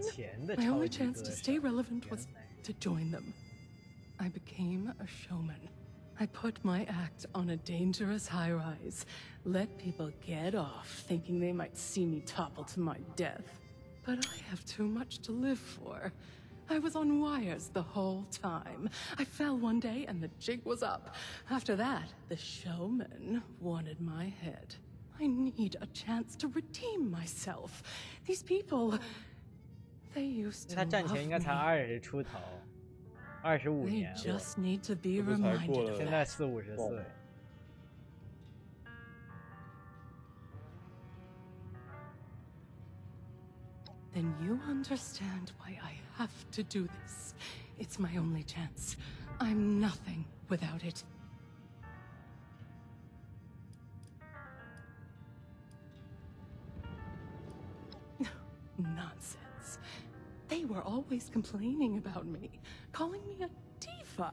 My only chance to stay relevant was to join them. I became a showman. I put my act on a dangerous high-rise. Let people get off thinking they might see me topple to my death. But I have too much to live for. I was on wires the whole time. I fell one day and the jig was up. After that, the showman wanted my head. I need a chance to redeem myself. These people, they used to 他战前应该才20出头，25年。 They just need to be reminded. 现在40-50岁。then you understand why I have to do this. It's my only chance. I'm nothing without it. Nonsense. They were always complaining about me, calling me a diva.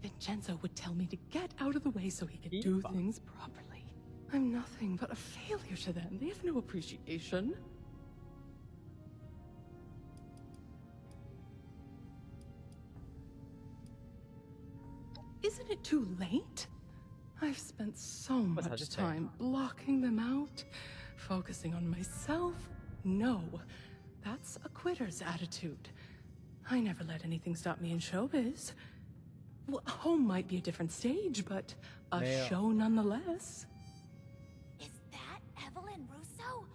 Vincenzo would tell me to get out of the way so he could do things properly. I'm nothing but a failure to them. They have no appreciation. Isn't it too late? I've spent so much time blocking them out, focusing on myself. No, that's a quitter's attitude. I never let anything stop me in showbiz. Well, home might be a different stage, but a show nonetheless. Is that Evelyn Russo?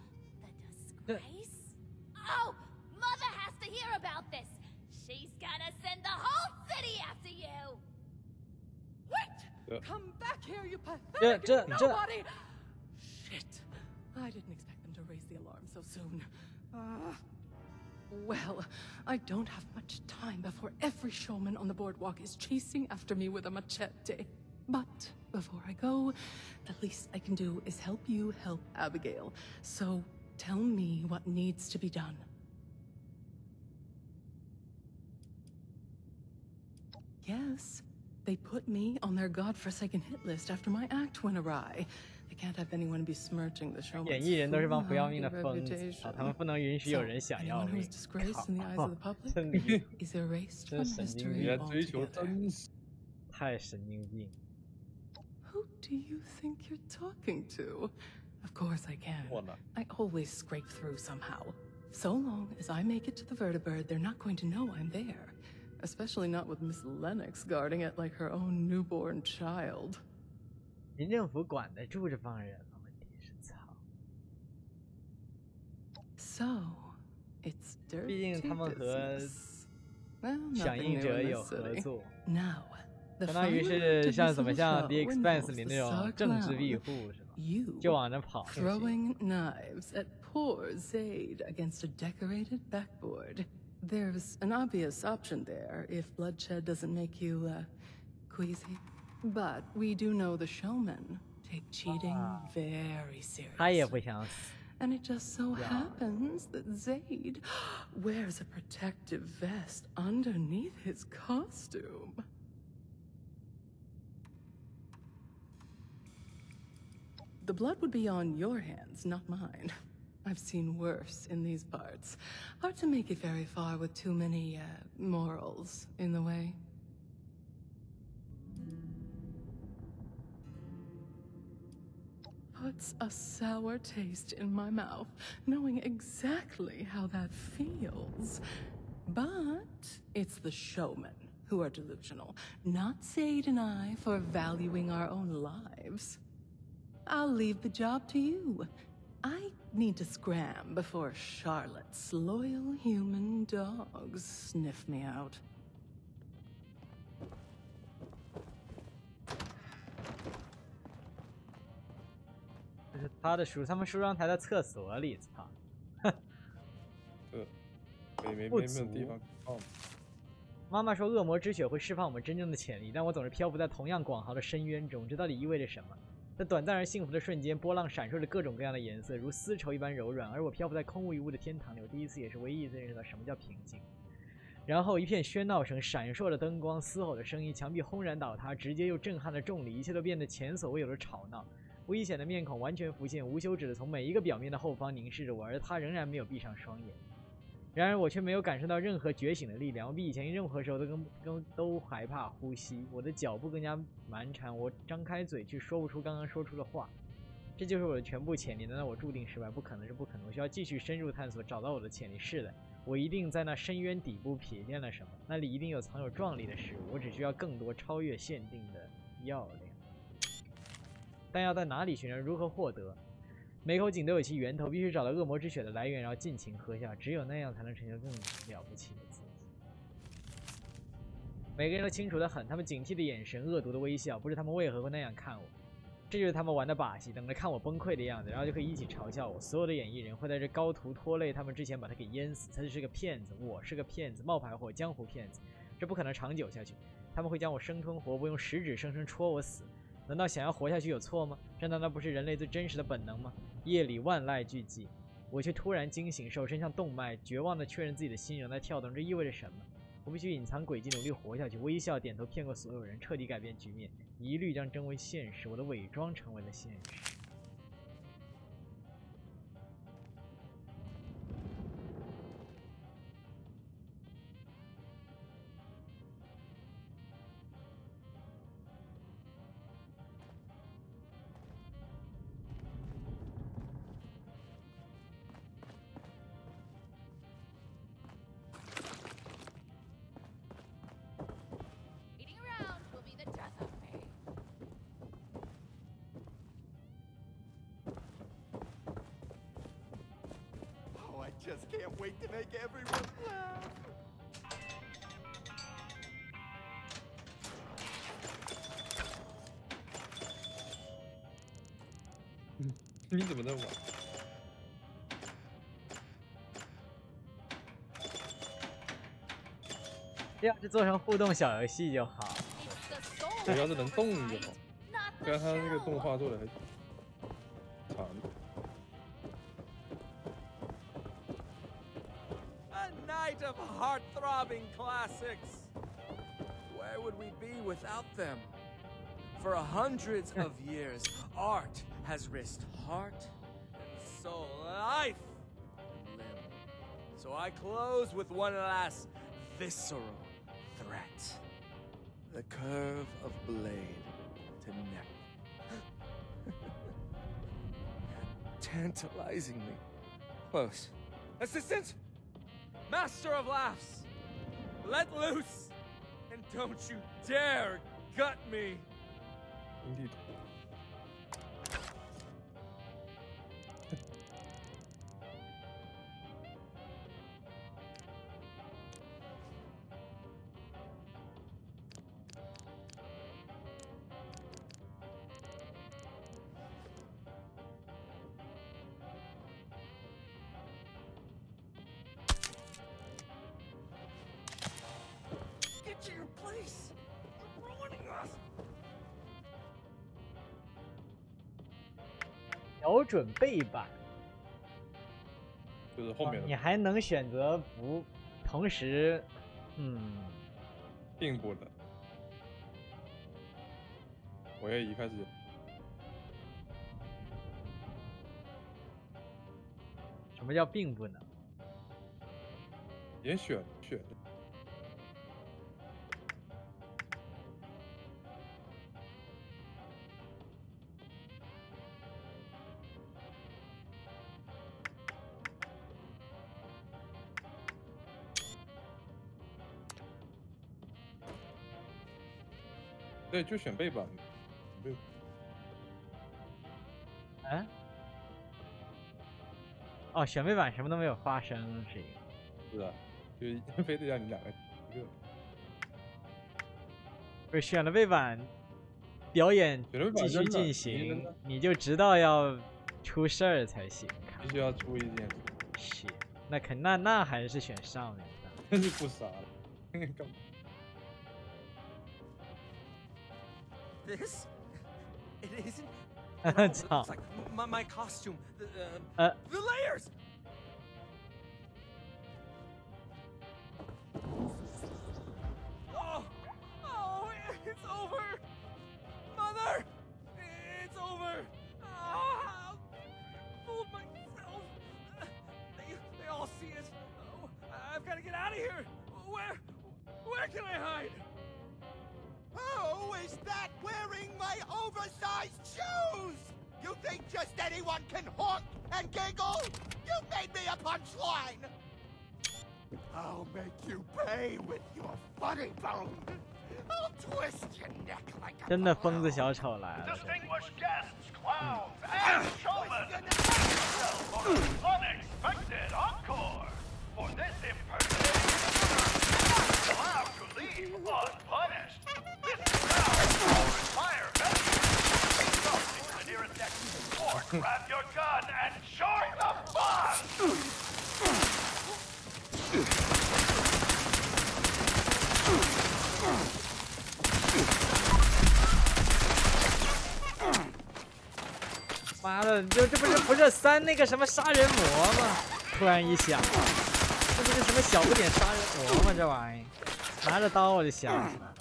The disgrace? Oh, Mother has to hear about this. She's gonna send the whole city after you. Wait! Come back here, you pathetic nobody! Shit. I didn't expect them to raise the alarm so soon. Well, I don't have much time before every showman on the boardwalk is chasing after me with a machete. But before I go, the least I can do is help you help Abigail. So tell me what needs to be done. Yes, they put me on their godforsaken hit list after my act went awry. They can't have anyone besmirching the showman's 演艺人都是帮不要命的疯子啊，他们不能允许有人想要命。真离谱，真神经病，追求真实，太神经病。Who do you think you're talking to? Of course I can. I always scrape through somehow. So long as I make it to the vertibird, they're not going to know I'm there. Especially not with Miss Lennox guarding it like her own newborn child. 民政府管得住这帮人吗？问题是，操！ So, it's dirty 毕竟他们和响应者有合作，相当于是像怎么像《The Expanse》里那种政治庇护是吧？就往那跑。Throwing knives at poor Zaid against a decorated backboard. There's an obvious option there if bloodshed doesn't make you, queasy. But we do know the showmen take cheating very seriously. 他也不想死。 And it just so happens that Zaid wears a protective vest underneath his costume. The blood would be on your hands, not mine. I've seen worse in these parts. Hard to make it very far with too many, morals in the way. Puts a sour taste in my mouth, knowing exactly how that feels. But it's the showmen who are delusional, not Zaid and I for valuing our own lives. I'll leave the job to you. I need to scram before Charlotte's loyal human dogs sniff me out. 这是他的书，他们梳妆台在厕所里，操！没有地方放。妈妈说，恶魔之血会释放我们真正的潜力，但我总是漂浮在同样广豪的深渊中，这到底意味着什么？在短暂而幸福的瞬间，波浪闪烁着各种各样的颜色，如丝绸一般柔软，而我漂浮在空无一物的天堂里，我第一次也是唯一一次认识到什么叫平静。然后一片喧闹声，闪烁的灯光，嘶吼的声音，墙壁轰然倒塌，直接又震撼了重力，一切都变得前所未有的吵闹。危险的面孔完全浮现，无休止的从每一个表面的后方凝视着我，而他仍然没有闭上双眼。然而我却没有感受到任何觉醒的力量，我比以前任何时候都害怕呼吸，我的脚步更加蛮缠，我张开嘴却说不出刚刚说出的话。这就是我的全部潜力，难道我注定失败？不可能，是不可能，我需要继续深入探索，找到我的潜力。是的，我一定在那深渊底部瞥见了什么，那里一定有藏有壮丽的事物，我只需要更多超越限定的药量。但要在哪里寻找，如何获得？每口井都有其源头，必须找到恶魔之血的来源，然后尽情喝下，只有那样才能成就更了不起的自己。每个人都清楚得很，他们警惕的眼神，恶毒的微笑，不知他们为何会那样看我。这就是他们玩的把戏，等着看我崩溃的样子，然后就可以一起嘲笑我。所有的演艺人会在这高途拖累他们之前把他给淹死。他就是个骗子，我是个骗子，冒牌货，江湖骗子，这不可能长久下去。他们会将我生吞活剥，用食指生生戳我死。难道想要活下去有错吗？这难道不是人类最真实的本能吗？夜里万籁俱寂，我却突然惊醒，手伸向动脉，绝望地确认自己的心仍在跳动。这意味着什么？我必须隐藏诡计，努力活下去，微笑点头，骗过所有人，彻底改变局面，一律将真为现实。我的伪装成为了现实。Just can't wait to make everyone laugh. 你怎么在玩？这要是做成互动小游戏就好。只要是能动就好。不然他那个动画做的还长。Of heart-throbbing classics. Where would we be without them? For hundreds of years, art has risked heart and soul, life and limb. So I close with one last visceral threat. The curve of blade to neck. Tantalizingly close. Assistant! Master of laughs, let loose, and don't you dare gut me. Indeed. 瞄准背板，就是后面的。你还能选择不，同时，并不的。我也一开始。什么叫并不能？也选。对，就选背板。嗯？哦，选背板什么都没有发生，是一个。是啊，就非得让你两个一个。不是选了背板，表演继续进行，你就知道要出事儿才行。必须要出一件。是，那还是选上面的。真是不傻了，干嘛？ This? It isn't. It's like my costume. The layers. Oh, it's over, Mother. It's over. Oh, fooled myself. They all see it. Oh, I've got to get out of here. Where can I hide? Oh, is that wearing my oversized shoes? You think just anyone can honk and giggle? You made me a punchline! I'll make you pay with your funny bone. I'll twist your neck like a 真的疯子小丑来了。 Distinguished guests, clowns, and showmen, for an unexpected encore. For this impersonating allowed to leave unpunished. This crowd will require vengeance. Grab your gun and join the fun! 妈的，这不是辐射3那个什么杀人魔吗？突然一想，这不是什么小不点杀人魔吗？这玩意儿，拿着刀我就想起来了。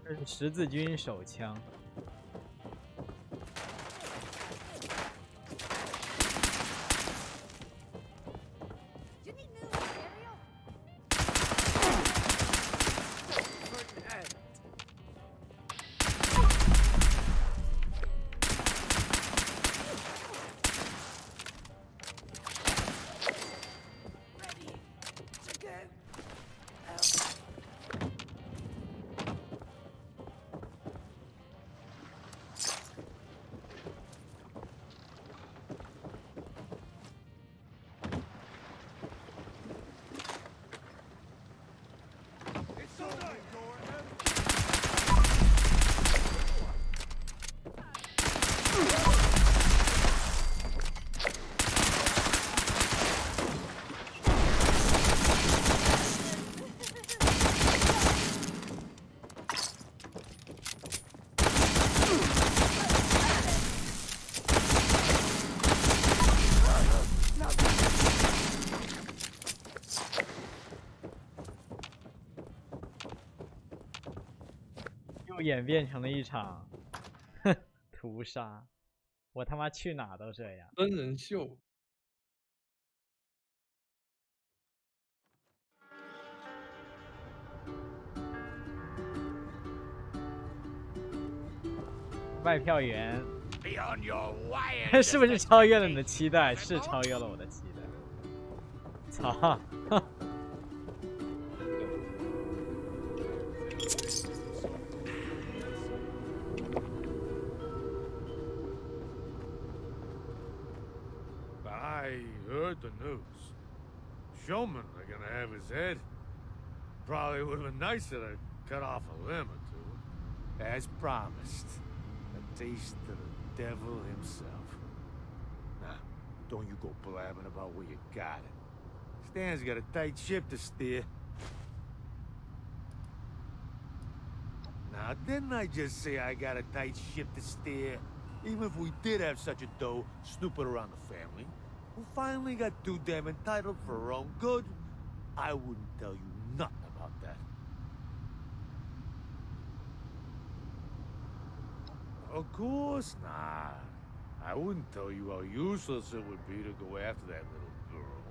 这是十字军手枪。演变成了一场屠杀，我他妈去哪都这样。真人秀。卖票员，是不是超越了你的期待？是超越了我的期待。操！I heard the news. Showmen are gonna have his head. Probably would have been nicer to cut off a limb or two. As promised, a taste of the devil himself. Nah, don't you go blabbing about where you got it. Stan's got a tight ship to steer. Now, didn't I just say I got a tight ship to steer? Even if we did have such a doe snooping around the family, who finally got too damn entitled for her own good, I wouldn't tell you nothing about that. Of course not. I wouldn't tell you how useless it would be to go after that little girl.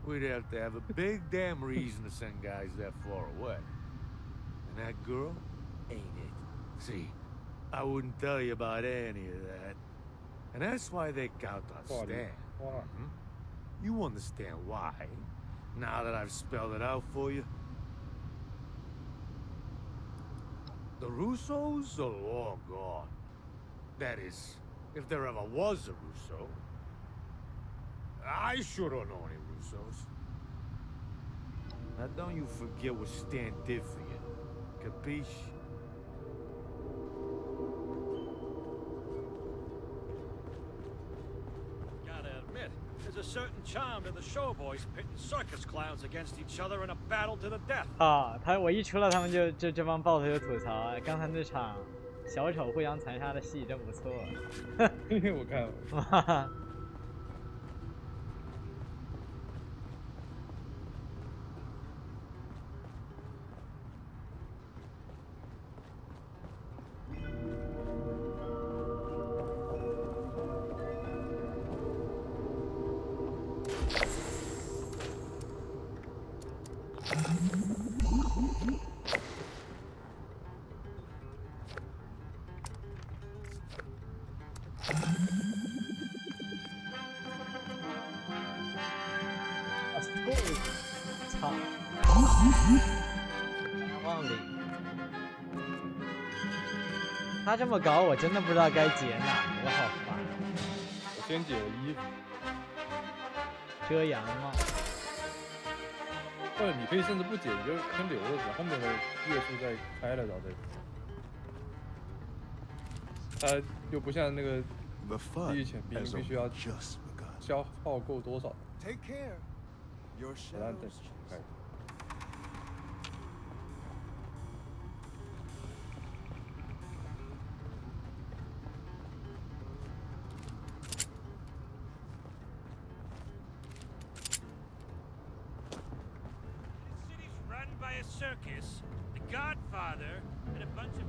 We'd have to have a big damn reason to send guys that far away. And that girl ain't it. See, I wouldn't tell you about any of that. And that's why they count on Stan. You understand why, now that I've spelled it out for you? The Russos are long gone. That is, if there ever was a Russo. I sure don't know any Russos. Now don't you forget what Stan did for you. Capiche? There's a certain charm to the show boys pitting circus clowns against each other in a battle to the death. 啊，我一出来，他们这帮爆头就吐槽，刚才那场小丑互相残杀的戏真不错。我看了。操！忘领。他这么搞，我真的不知道该解哪个，好烦。我先解了衣服，遮阳帽。或者你可以甚至不解，你就先留着，后面的月数再开了找这个。它又不像那个地狱潜兵，必须要消耗够多少。Take care. Your shadows. By a circus, the Godfather, and a bunch of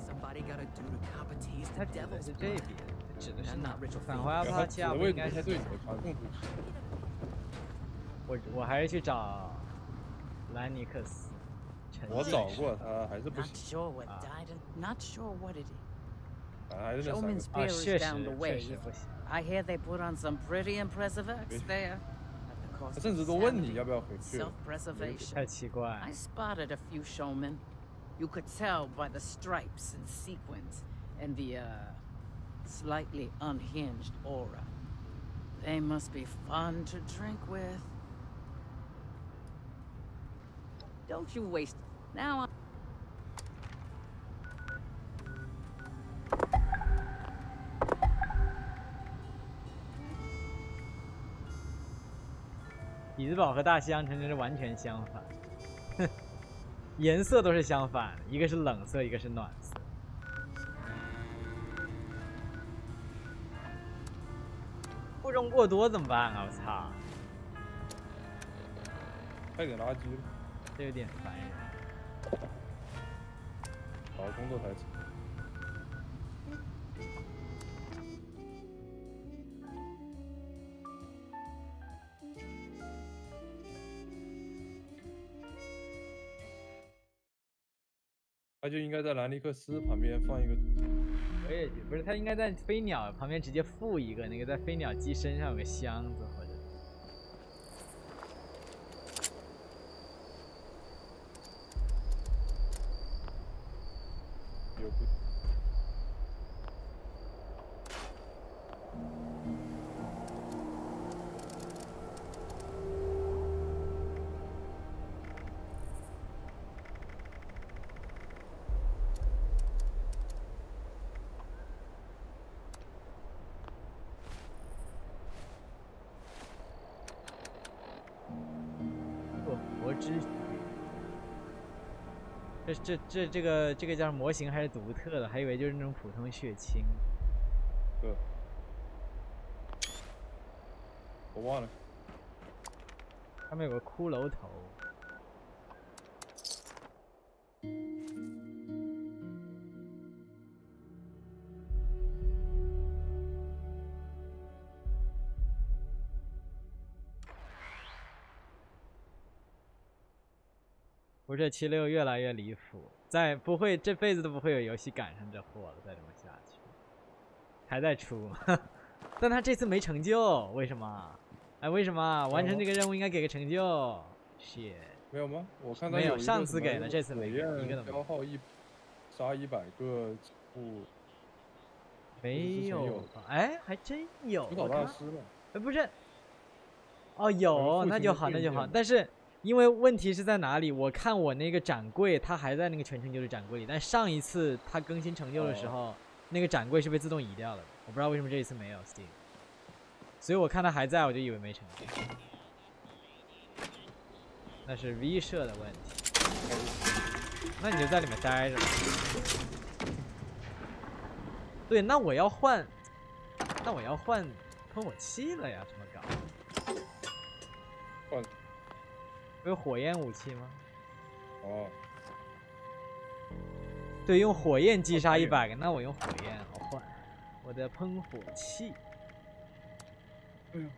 Somebody gotta do to cop a taste of devil's 这边指的是哪？ not ritual 返回阿帕奇亚不应该是？我还是去找兰尼克斯。我找过他，还是不行。 Not sure what it is. 还是那三 Showman's 个。 Pier is down the way. I hear they put on some pretty impressive acts there. 他甚至都问你要不要回去。 Self-preservation. 太奇怪。 I spotted a few showmen. You could tell by the stripes and sequins and the slightly unhinged aura. They must be fun to drink with. Don't you waste it. Now. 匹兹堡和大西洋城真是完全相反，颜色都是相反，一个是冷色，一个是暖色。负重过多怎么办啊？我操！开点垃圾，这有点烦人。好，工作台词。 他就应该在兰尼克斯旁边放一个。我也觉得不是，他应该在飞鸟旁边直接附一个那个，在飞鸟机身上有个箱子或者。有不？这个叫模型还是独特的，还以为就是那种普通血清。对，我忘了。他们有个骷髅头。辐射76越来越离谱，不会这辈子都不会有游戏赶上这货了，再这么下去，还在出，但他这次没成就，为什么？哎，为什么？完成这个任务应该给个成就。shit， 没有吗？我看他没有，上次给了，这次没给，一个都没有。消耗杀100个不？没有，哎，还真有。主导大师呢？哎，不是，哦，有，那就好，那就好，但是。 因为问题是在哪里？我看我那个展柜，它还在那个全成就的展柜里，但上一次它更新成就的时候，那个展柜是被自动移掉了的。我不知道为什么这一次没有 Steam， 所以我看它还在，我就以为没成就。那是 V 社的问题。那你就在里面待着。对，那我要换喷火器了呀？怎么搞？换。 不有火焰武器吗？哦，对，用火焰击杀100个，那我用火焰，好换。我的喷火器。哎呦，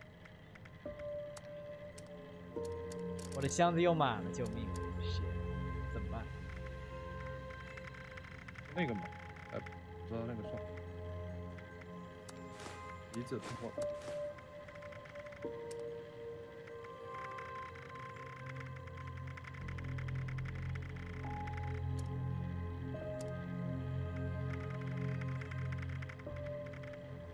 我的箱子又满了，救命！是，怎么办？那个嘛，哎，不知道那个算。离子喷火。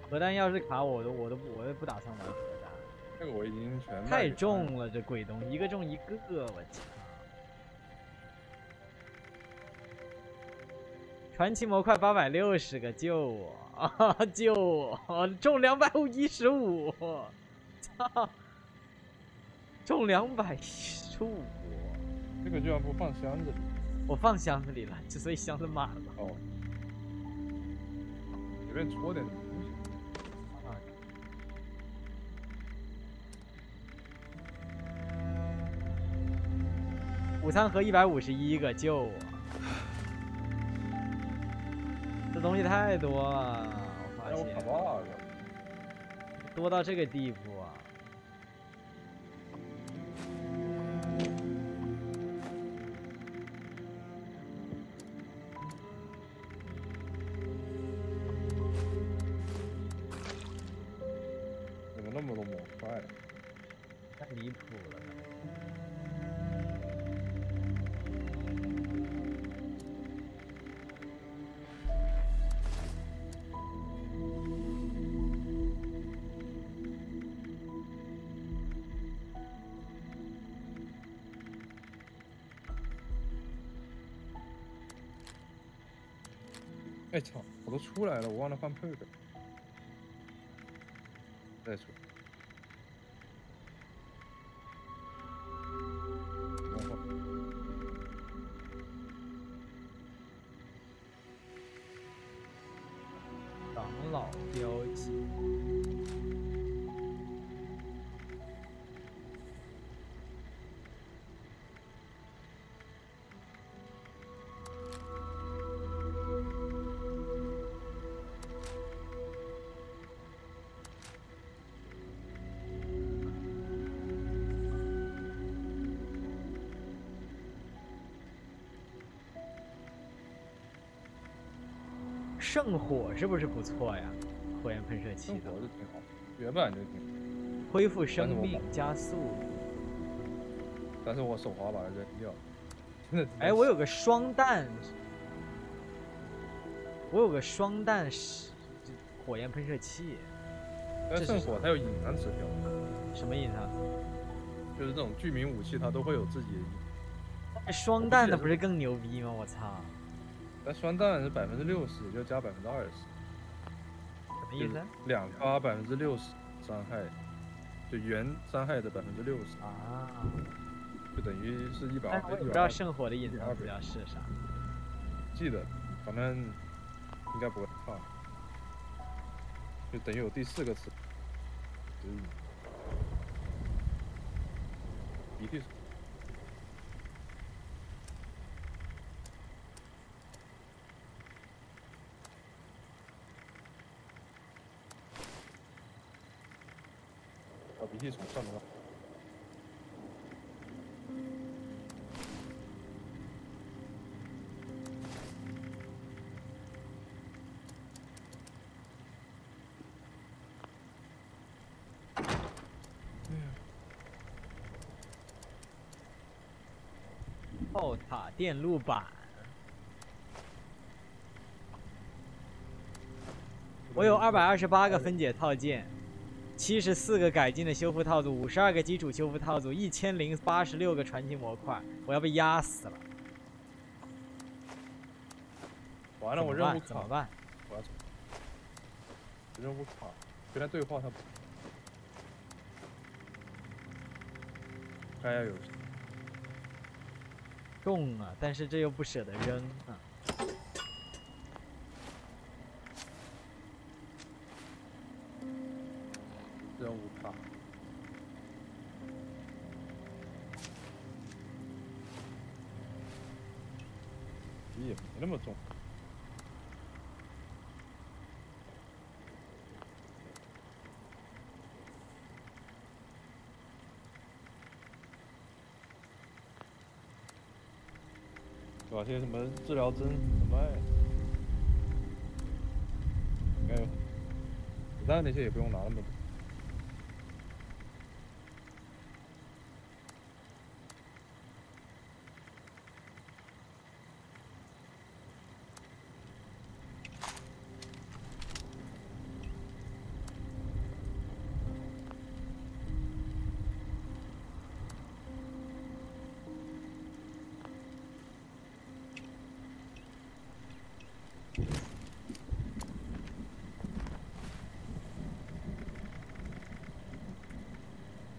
核弹要是卡我都不打算玩核弹。这个我已经全太重了，这鬼东西一个中一个，我操！传奇模块860个，救我啊！救我！中215，操！中215，这个居然不放箱子里。我放箱子里了，所以箱子满了。哦，随便戳点。午餐盒151个，救我！这东西太多了，我发现。多到这个地步啊！怎么那么多模块？太离谱了！哎操！我都出来了，我忘了换 perk。再出。长老标记。圣火是不是不错呀？火焰喷射器的。圣火是挺好，原版就挺好。恢复生命加速。但是我手滑把它扔掉。真的。哎，我有个双弹。火焰喷射器。但圣火它有隐藏词条。什么隐藏词？就是这种居民武器，它都会有自己的。双弹的不是更牛逼吗？我操！但双弹是60%，也就加20%。什么意思？2发60%伤害，就原伤害的60%啊，就等于是120。但我也不知道圣火的隐藏词条是啥。记得，反正应该不会放，就等于有第4个词。鼻涕。鼻涕虫上不上？炮塔电路板。我有228个分解套件。74个改进的修复套组，52个基础修复套组，1086个传奇模块，我要被压死了。完了，我任务卡怎么办？我要走。任务卡，原来对话它该要有。重啊，但是这又不舍得扔啊。任务卡，也没那么重。搞些什么治疗针什么卖？应该有。子弹那些也不用拿那么多。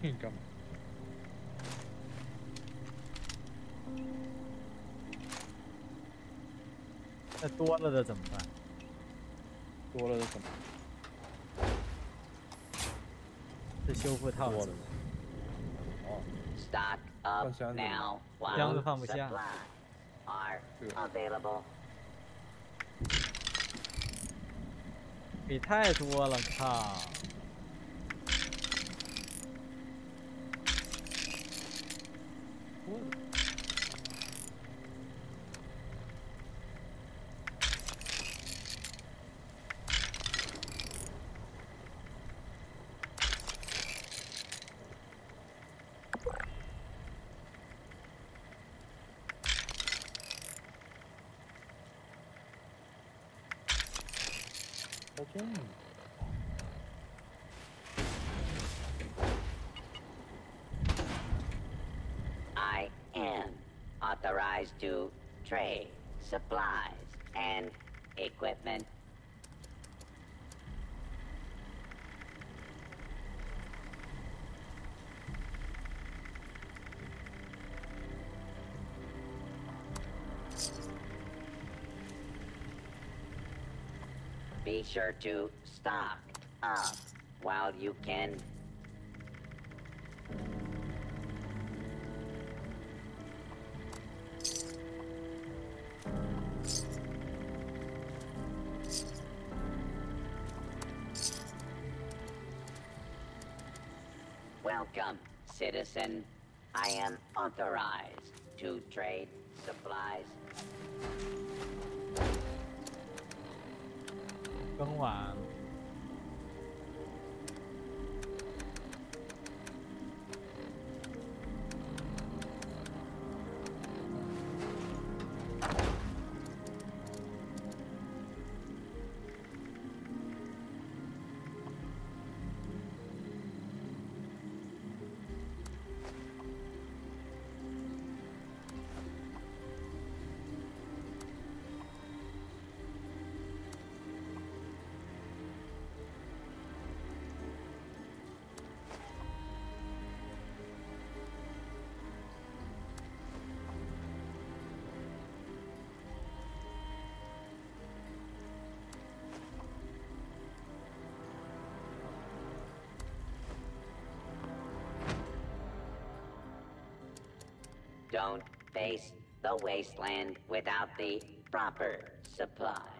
你干嘛？那多了的怎么办？多了的怎么？是修复套子。哦。 Stock up now. 箱子放不下。 Are available. 笔太多了，靠！ I am authorized to trade supplies and equipment. Be sure to stock up while you can. Welcome, citizen. I am authorized to trade supplies. 更晚。Don't face the wasteland without the proper supplies.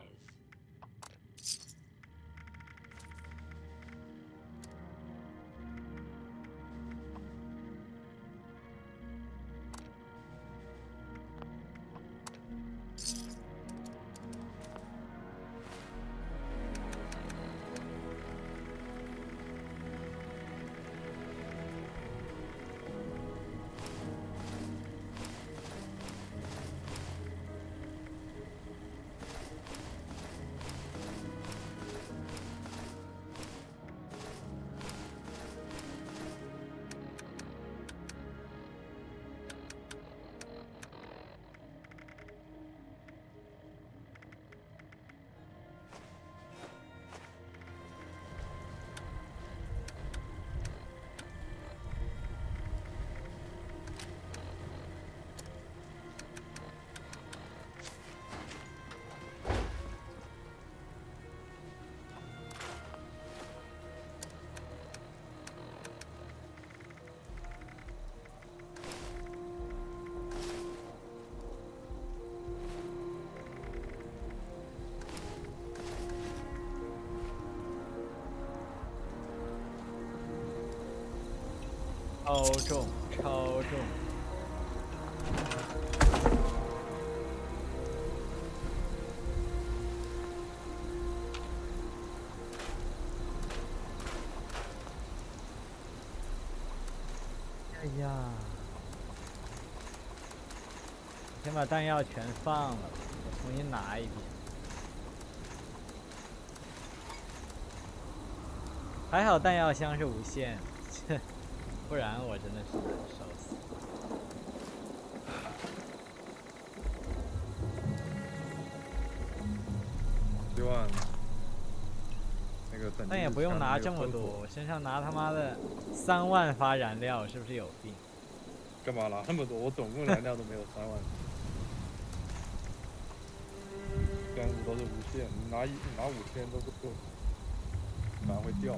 超重，超重。呀，先把弹药全放了，我重新拿一遍。还好弹药箱是无限，不然我真的是难受死。希望那个但也不用拿这么多，我身上拿他妈的3万发燃料，是不是有病？干嘛拿那么多？我总共燃料都没有3万。3、5都是无限，你拿5000都不够，反而会掉。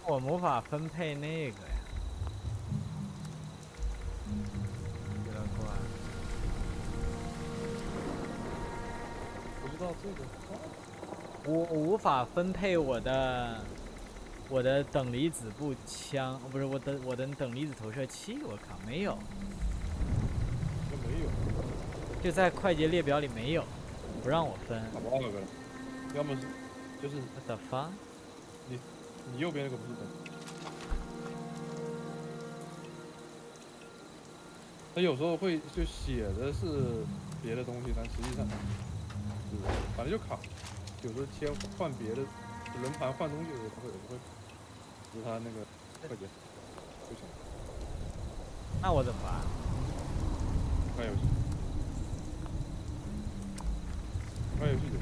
我无法分配那个呀。有点怪。不知道这个。我无法分配我的等离子步枪，不是我的等离子投射器，我靠，没有。这没有。就在快捷列表里没有，不让我分。打爆了呗。要么是就是。What the fuck？ 你右边那个不是等，他有时候会就写的是别的东西，但实际上，反正就卡。有时候切换别的轮盘换东西的时候，它会就是他那个快捷不行。那我怎么办？玩游戏，玩游戏就。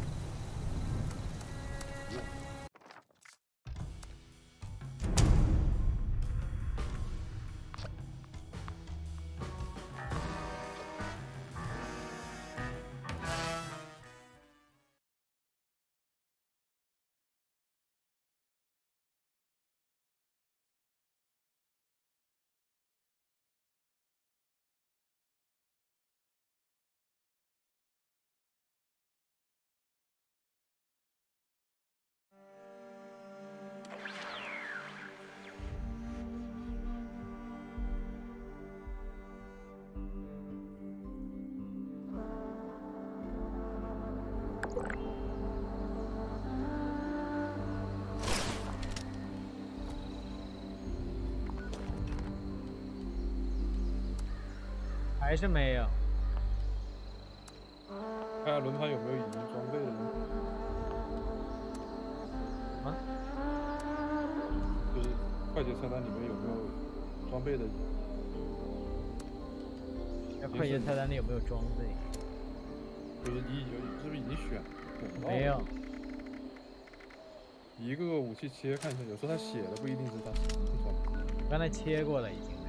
还是没有。看下轮盘有没有已经装备的人。啊？就是快捷菜单里面有没有装备的？快捷菜单里有没有装备？就是你是不是已经选？没有。一个个武器切看一下，有时候他写的不一定是他装。我刚才切过了，已经没。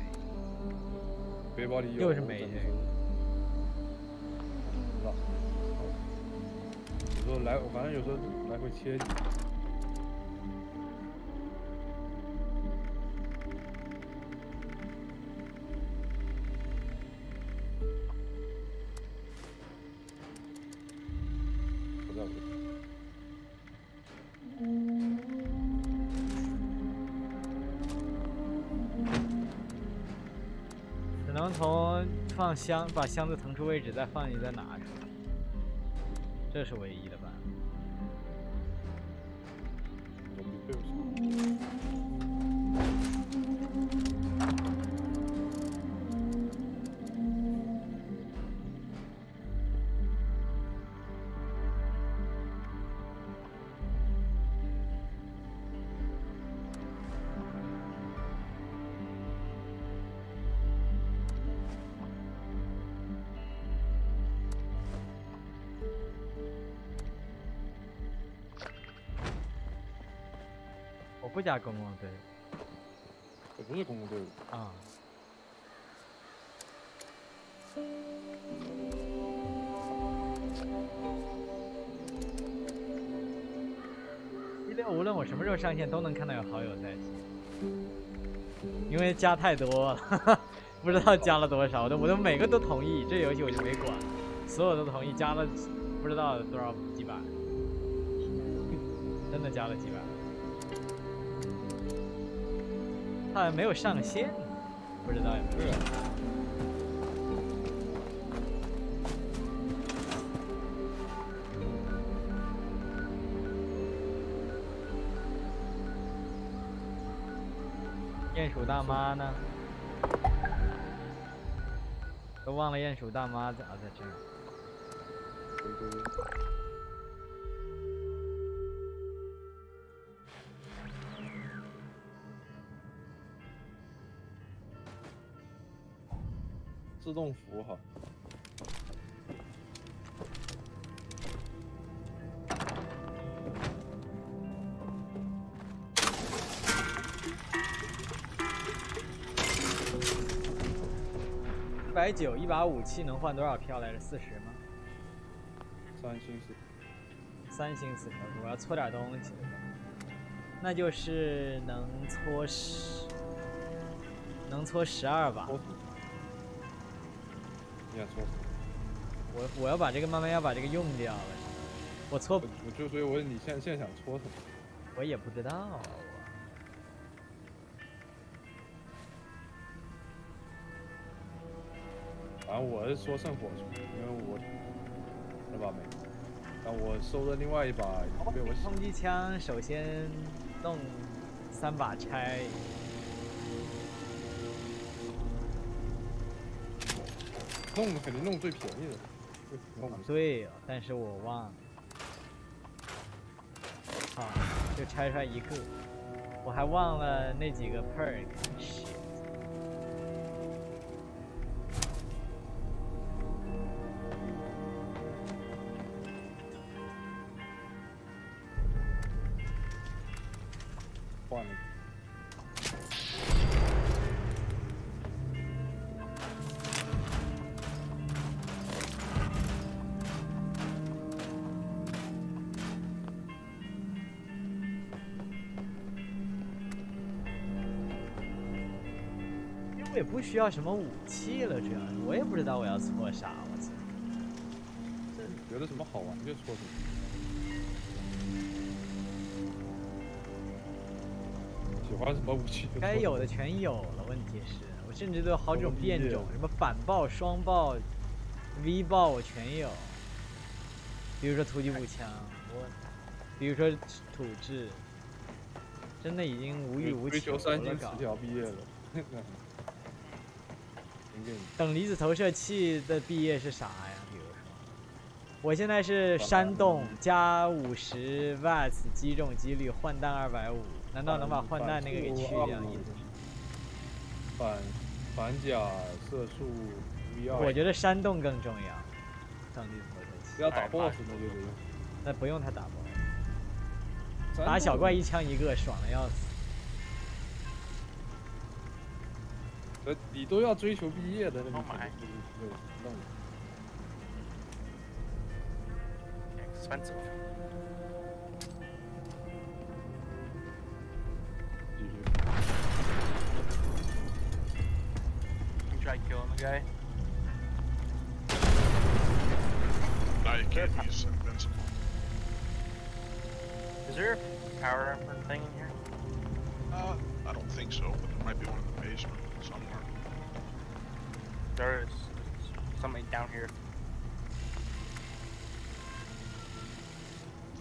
背包里有。就是没这个。不知道。有时候来，反正有时候来回切。只能从放箱，把箱子腾出位置，再放进去，再拿出来，这是唯一的办法。我不加公共队伍，我不是公共队伍啊。16无论我什么时候上线，都能看到有好友在线，因为加太多了，不知道加了多少，我都每个都同意，这游戏我就没管，所有都同意，加了不知道多少几百，真的加了几百。好像没有上线，不知道有没有。鼹鼠大妈呢？都忘了鼹鼠大妈在这儿。自动扶好。190，一把武器能换多少票来着？40吗？3星4，3星4条，我要搓点东西。那就是能搓12把。你想搓什么？我要把这个慢慢要把这个用掉了。我搓，所以我问你现在想搓什么？我也不知道啊。反正我是说圣火出，因为我那把没，但我收的另外一把被我冲击枪首先弄3把拆。肯定弄最便宜的。对，但是我忘了。好，就拆出来一个，我还忘了那几个 perk。换了。我也不需要什么武器了，主要是我也不知道我要搓啥，我操！觉得什么好玩就搓什么。喜欢什么武器？该有的全有了，问题是我甚至都有好几种变种，什么反爆、双爆、V 爆我全有。比如说突击步枪，比如说土制，真的已经无欲无求了。追求3星10条毕业了。等离子投射器的毕业是啥呀？比如说，我现在是山洞加50watts击中几率，换弹250，难道能把换弹那个给去掉？意思是？反甲射速 V2。我觉得山洞更重要。等离子投射器。要打 BOSS 那就得用。那不用他打 BOSS， 打小怪1枪1个，爽的要死。你都要追求毕业的那个，弄。Expensive. You try killing the guy? No, you can't. He's invincible. Is there a power up thing in here? I don't think so, but there might be one in the basement somewhere. There's somebody down here.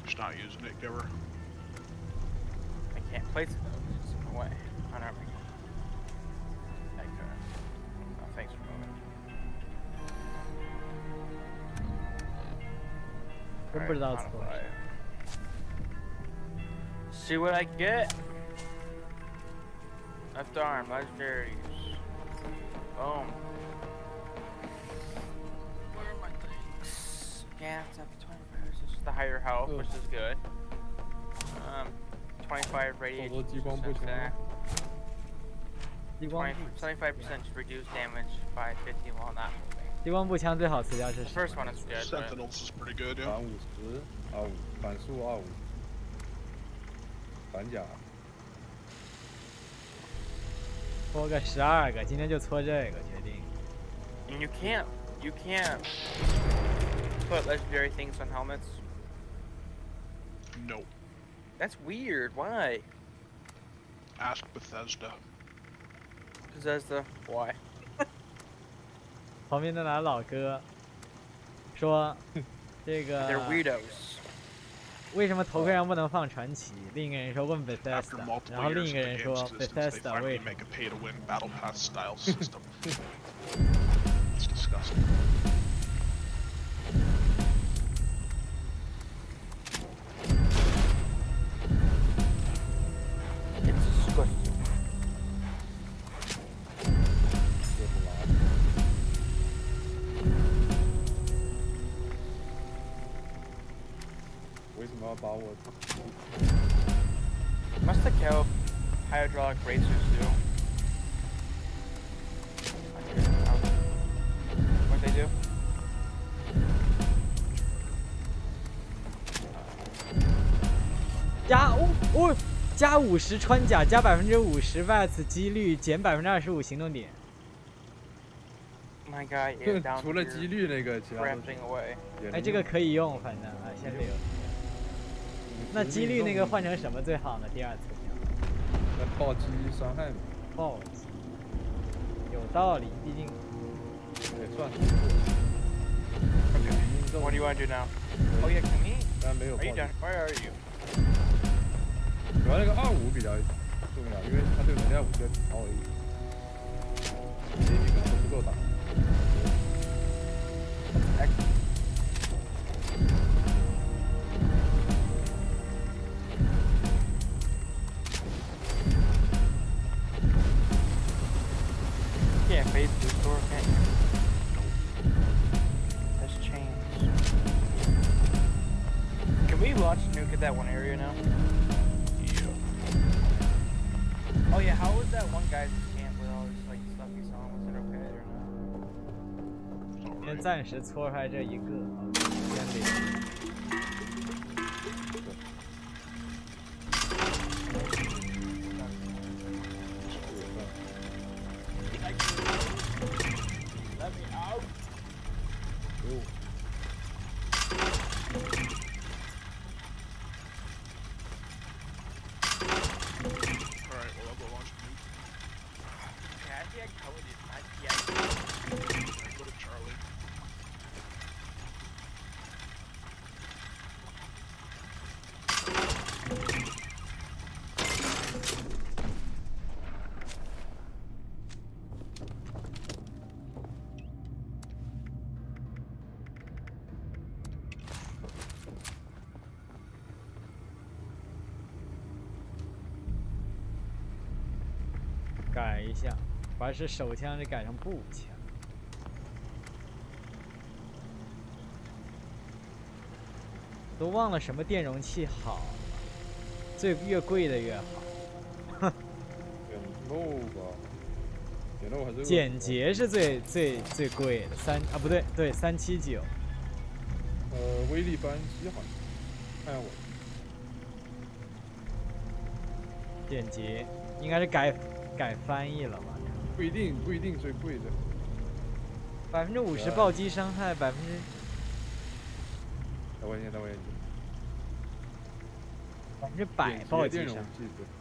Just not using it, giver. I can't place it though, it's in the way. I don't know. Oh, thanks for moving. 真不知道错。 See what I get? Left arm, legendaries. Boom. Where are my things? Yeah, it's up to 25. This is the higher health, which is good. 25 radiation. 75% reduced damage by 50 while not moving. 激光步枪最好词条是 First one is good. Sentinels is pretty good, yeah. 反50，25，反速25，反甲。搓个12个，今天就搓这个，决定。And you can't put legendary things on helmets. No. That's weird. Why? Ask Bethesda. Bethesda, why? 旁边的那老哥说：“这个 They're weirdos. 为什么头盔上不能放传奇？”另一个人说问 Bethesda， 然后另一个人说 Bethesda 为什么？ make a pay-to-win battle pass style system. It's disgusting. It's disgusting. 为什么要把我 Must the cow hydraulic racers do? What they do? 加50穿甲，加50%VATS 几率，减25%行动点。 My guy is down 除了几率那个，其他都 crafting away. 哎，这个可以用，反正啊，先留。那几率那个换成什么最好呢？第二次票。那暴击伤害嘛。暴击。有道理，毕竟。也算是。 Okay. What do you want to do now? Oh yeah, can we? 但没有。 Are you done? Where are you? 主要那个25比较重要，因为它这个能量5比较高而已。你们都不够打。Can't face this door, can you? There's chains. Can we launch a nuke at that one area now? Oh yeah, how was that one guy's camp with all this like stuff he saw? Was it okay or not? 先暂时搓出来这一个，先留。Let me out. Go to Charlie. 改一下，把是手枪这改成步枪。都忘了什么电容器好了，越贵的越好。点漏吧，点漏还是简洁是最贵的不对379。威力扳机好像，看下我。简洁应该是改翻译了吧？不一定最贵的。50%暴击伤害等我一下。100%暴击伤害，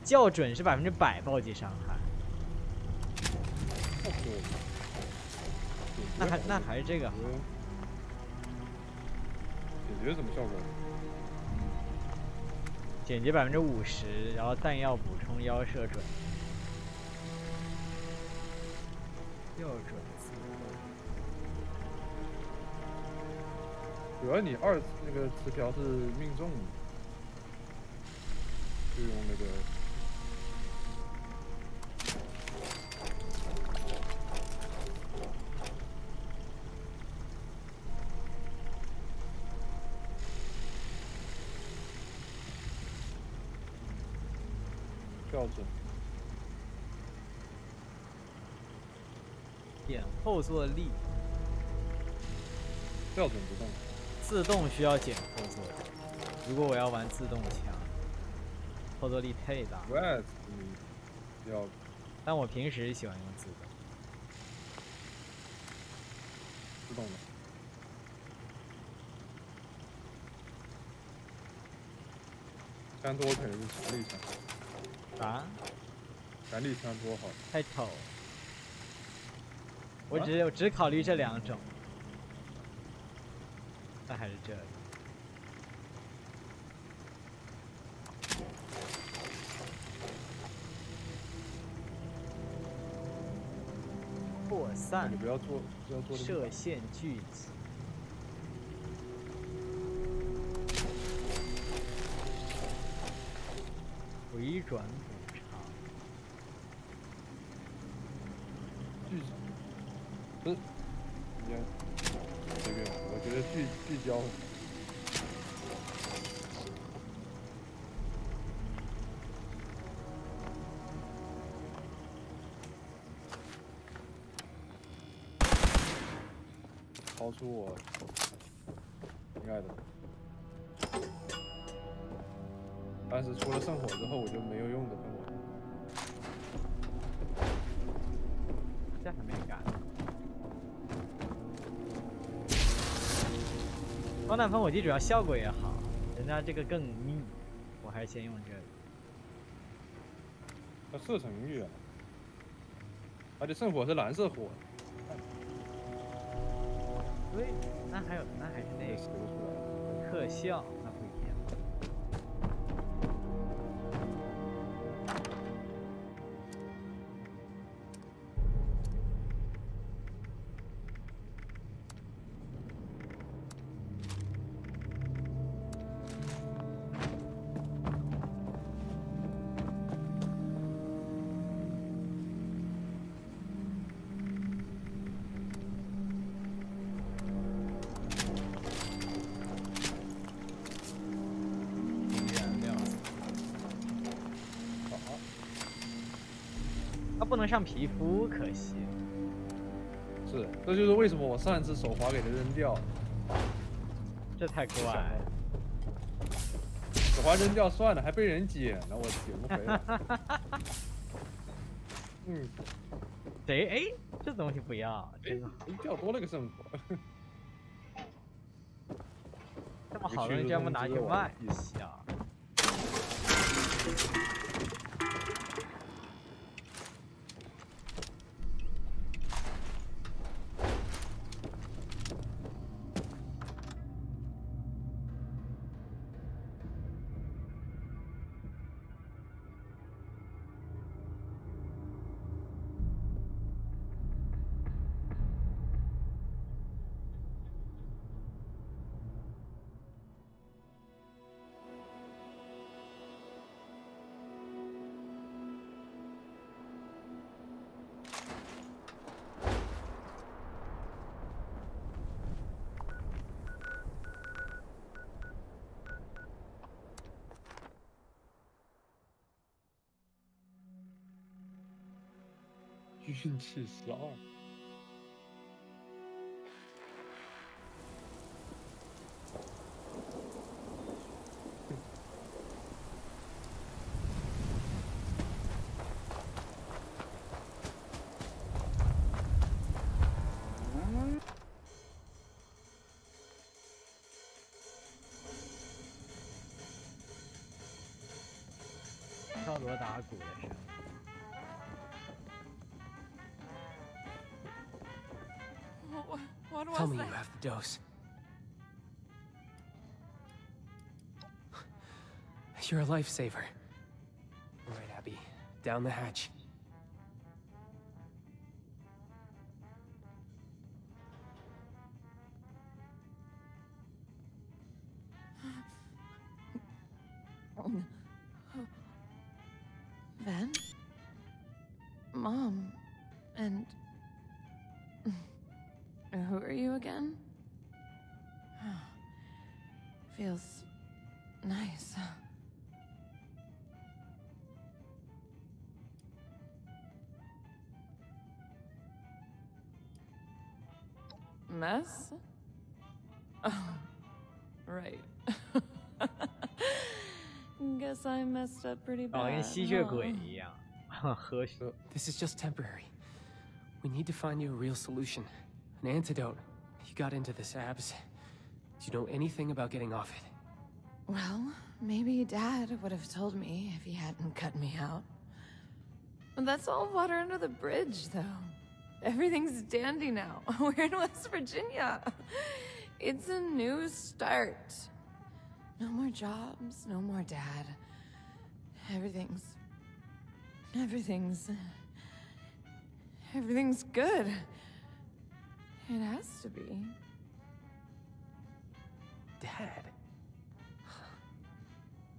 校准是100%暴击伤害。那还是这个好。简洁什么效果？简洁50%，然后弹药补充腰射准。右准。主要你那个词条是命中，就用那个。校准。点后坐力。校准不动。自动需要减后坐力。如果我要玩自动枪，后坐力太大。要。但我平时喜欢用自动。自动的。枪托肯定是强力枪。啊？强力枪托好。太丑。我只考虑这2种，但还是这里。扩散，你不要做射线聚集。回转补偿。不是，你看这个，我觉得聚焦。超出我应该的，但是出了圣火之后，我就没有用的喷火。这还没干。光弹喷火机主要效果也好，人家这个更密，我还是先用这个。它射程远，而且圣火是蓝色火。对，那还是那个特效，那不一样。它不能上皮肤，可惜。是，这就是为什么我上次手滑给它扔掉。这太怪了。手滑扔掉算了，还被人捡了，我捡不回来。嗯。谁？哎，这东西不要，真的。掉多了个圣火。这么好的东西，居然不拿去卖，笑。运气12。敲锣打鼓的声音。What Tell me you have the dose. You're a lifesaver. All right, Abby. Down the hatch. Ben? Mom? And... Who are you again? Feels nice. Mess? Oh, right. Guess I messed up pretty bad. 跟吸血鬼一样，喝血。This is just temporary. We need to find you a real solution. An antidote. You got into this, Abs. Do you know anything about getting off it? Well, maybe Dad would have told me if he hadn't cut me out. But that's all water under the bridge, though. Everything's dandy now. We're in West Virginia. It's a new start. No more jobs, no more dad. Everything's good. It has to be. Dad?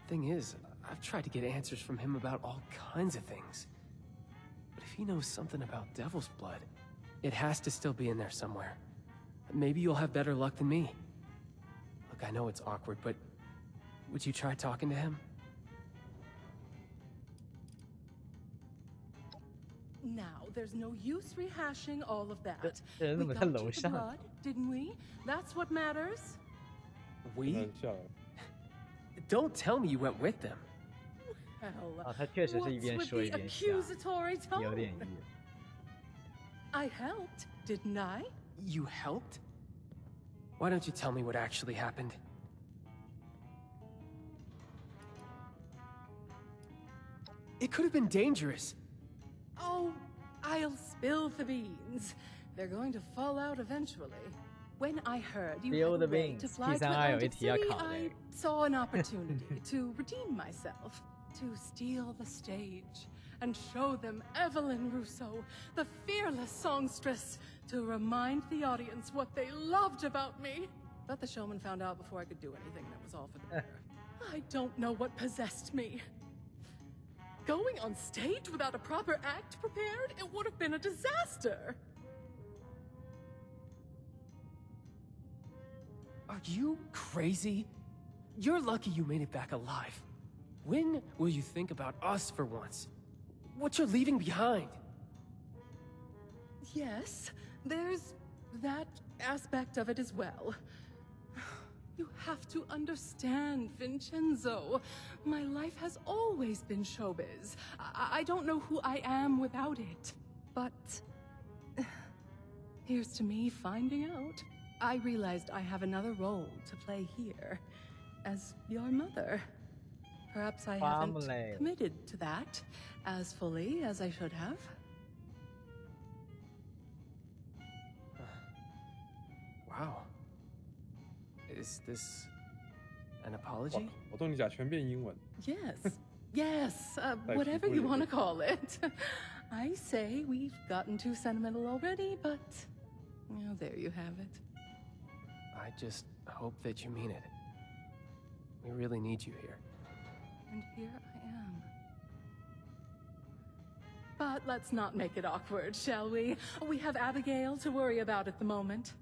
Thing is, I've tried to get answers from him about all kinds of things. But if he knows something about Devil's Blood, it has to still be in there somewhere. Maybe you'll have better luck than me. Look, I know it's awkward, but would you try talking to him? Now, there's no use rehashing all of that. We We got you the blood, didn't we? That's what matters. We? Don't tell me you went with them. Well, 他确实是一边 what's 说 with 一 the 边笑， accusatory 有点 tone? 意。 I helped, didn't I? You helped? Why don't you tell me what actually happened? It could have been dangerous. Oh, I'll spill the beans. They're going to fall out eventually. When I heard you Spill had the a way beans. to fly to 第三爱有一 Atlantic 题要 City, 考的。 I saw an opportunity to redeem myself, to steal the stage, and show them Evelyn Rousseau, the fearless songstress, to remind the audience what they loved about me. But the showman found out before I could do anything, and it was all for the better. I don't know what possessed me. Going on stage without a proper act prepared, it would have been a disaster. Are you crazy? You're lucky you made it back alive. When will you think about us for once? What you're leaving behind? Yes, there's that aspect of it as well. You have to understand, Vincenzo. My life has always been showbiz. I don't know who I am without it. But here's to me finding out. I realized I have another role to play here as your mother. Perhaps I haven't Family. committed to that as fully as I should have. Wow. Is this an apology? 我懂你讲全变英文。 Yes, yes, whatever you want to call it. I say we've gotten too sentimental already, but well, there you have it. I just hope that you mean it. We really need you here. And here I am. But let's not make it awkward, shall we? We have Abigail to worry about at the moment.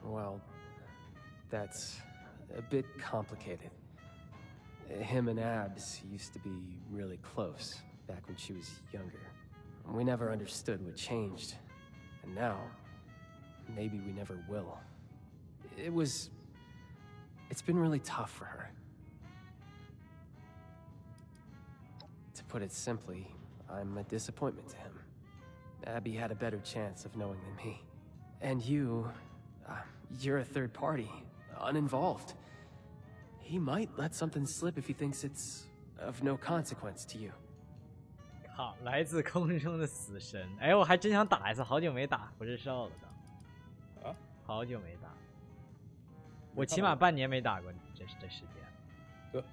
Well, that's a bit complicated. Him and Abs used to be really close back when she was younger. We never understood what changed. And now, maybe we never will. It's been really tough for her. To put it simply, I'm a disappointment to him. Abby had a better chance of knowing than me. And you're a third party, uninvolved. He might let something slip if he thinks it's of no consequence to you. 好，来自空中的死神。哎，我还真想打一次，好久没打不是少了的。啊？好久没打，我起码半年没打过这时间。对，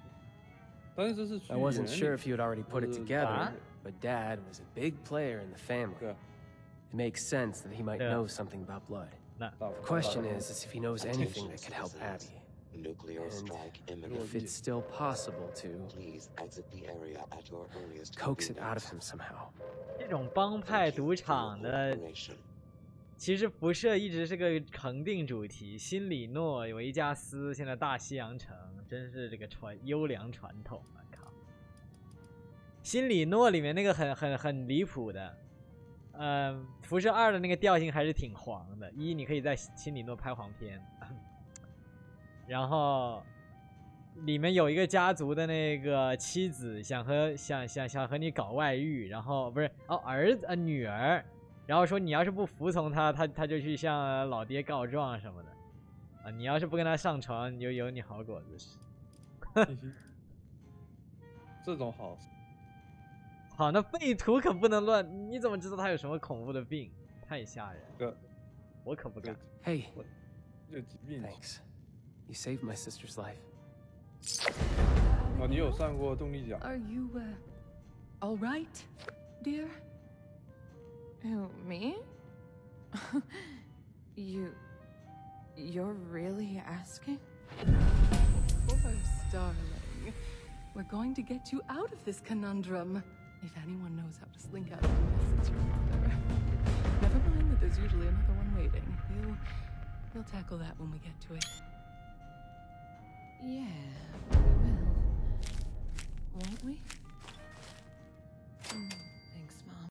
但是这是 I wasn't sure if you had already put it together, but Dad was a big player in the family. It makes sense that he might know something about blood. The question is if he knows anything that could help Abby. Nuclear strike imminent. If it's still possible to Please exit the area at your earliest coax it out of him somehow. 这种帮派赌场的，其实辐射一直是个恒定主题。新里诺、维加斯，现在大西洋城，真是这个优良传统啊！靠，新里诺里面那个很离谱的，辐射2的那个调性还是挺黄的。一，你可以在新里诺拍黄片。然后里面有一个家族的那个妻子想和你搞外遇，然后不是女儿，然后说你要是不服从他就去向老爹告状什么的啊，你要是不跟他上床，你就有你好果子吃。这种好。好，那废图可不能乱。你怎么知道他有什么恐怖的病？太吓人。我可不敢。Hey. 有疾病。Thanks. You saved my sister's life. 哦，你有上过动力奖。Are you all right, dear? Who, me? You're really asking? Of course, darling. We're going to get you out of this conundrum. If anyone knows how to slink out of a mess, it's your mother. Never mind that there's usually another one waiting. We'll tackle that when we get to it. Yeah, we will. Won't we?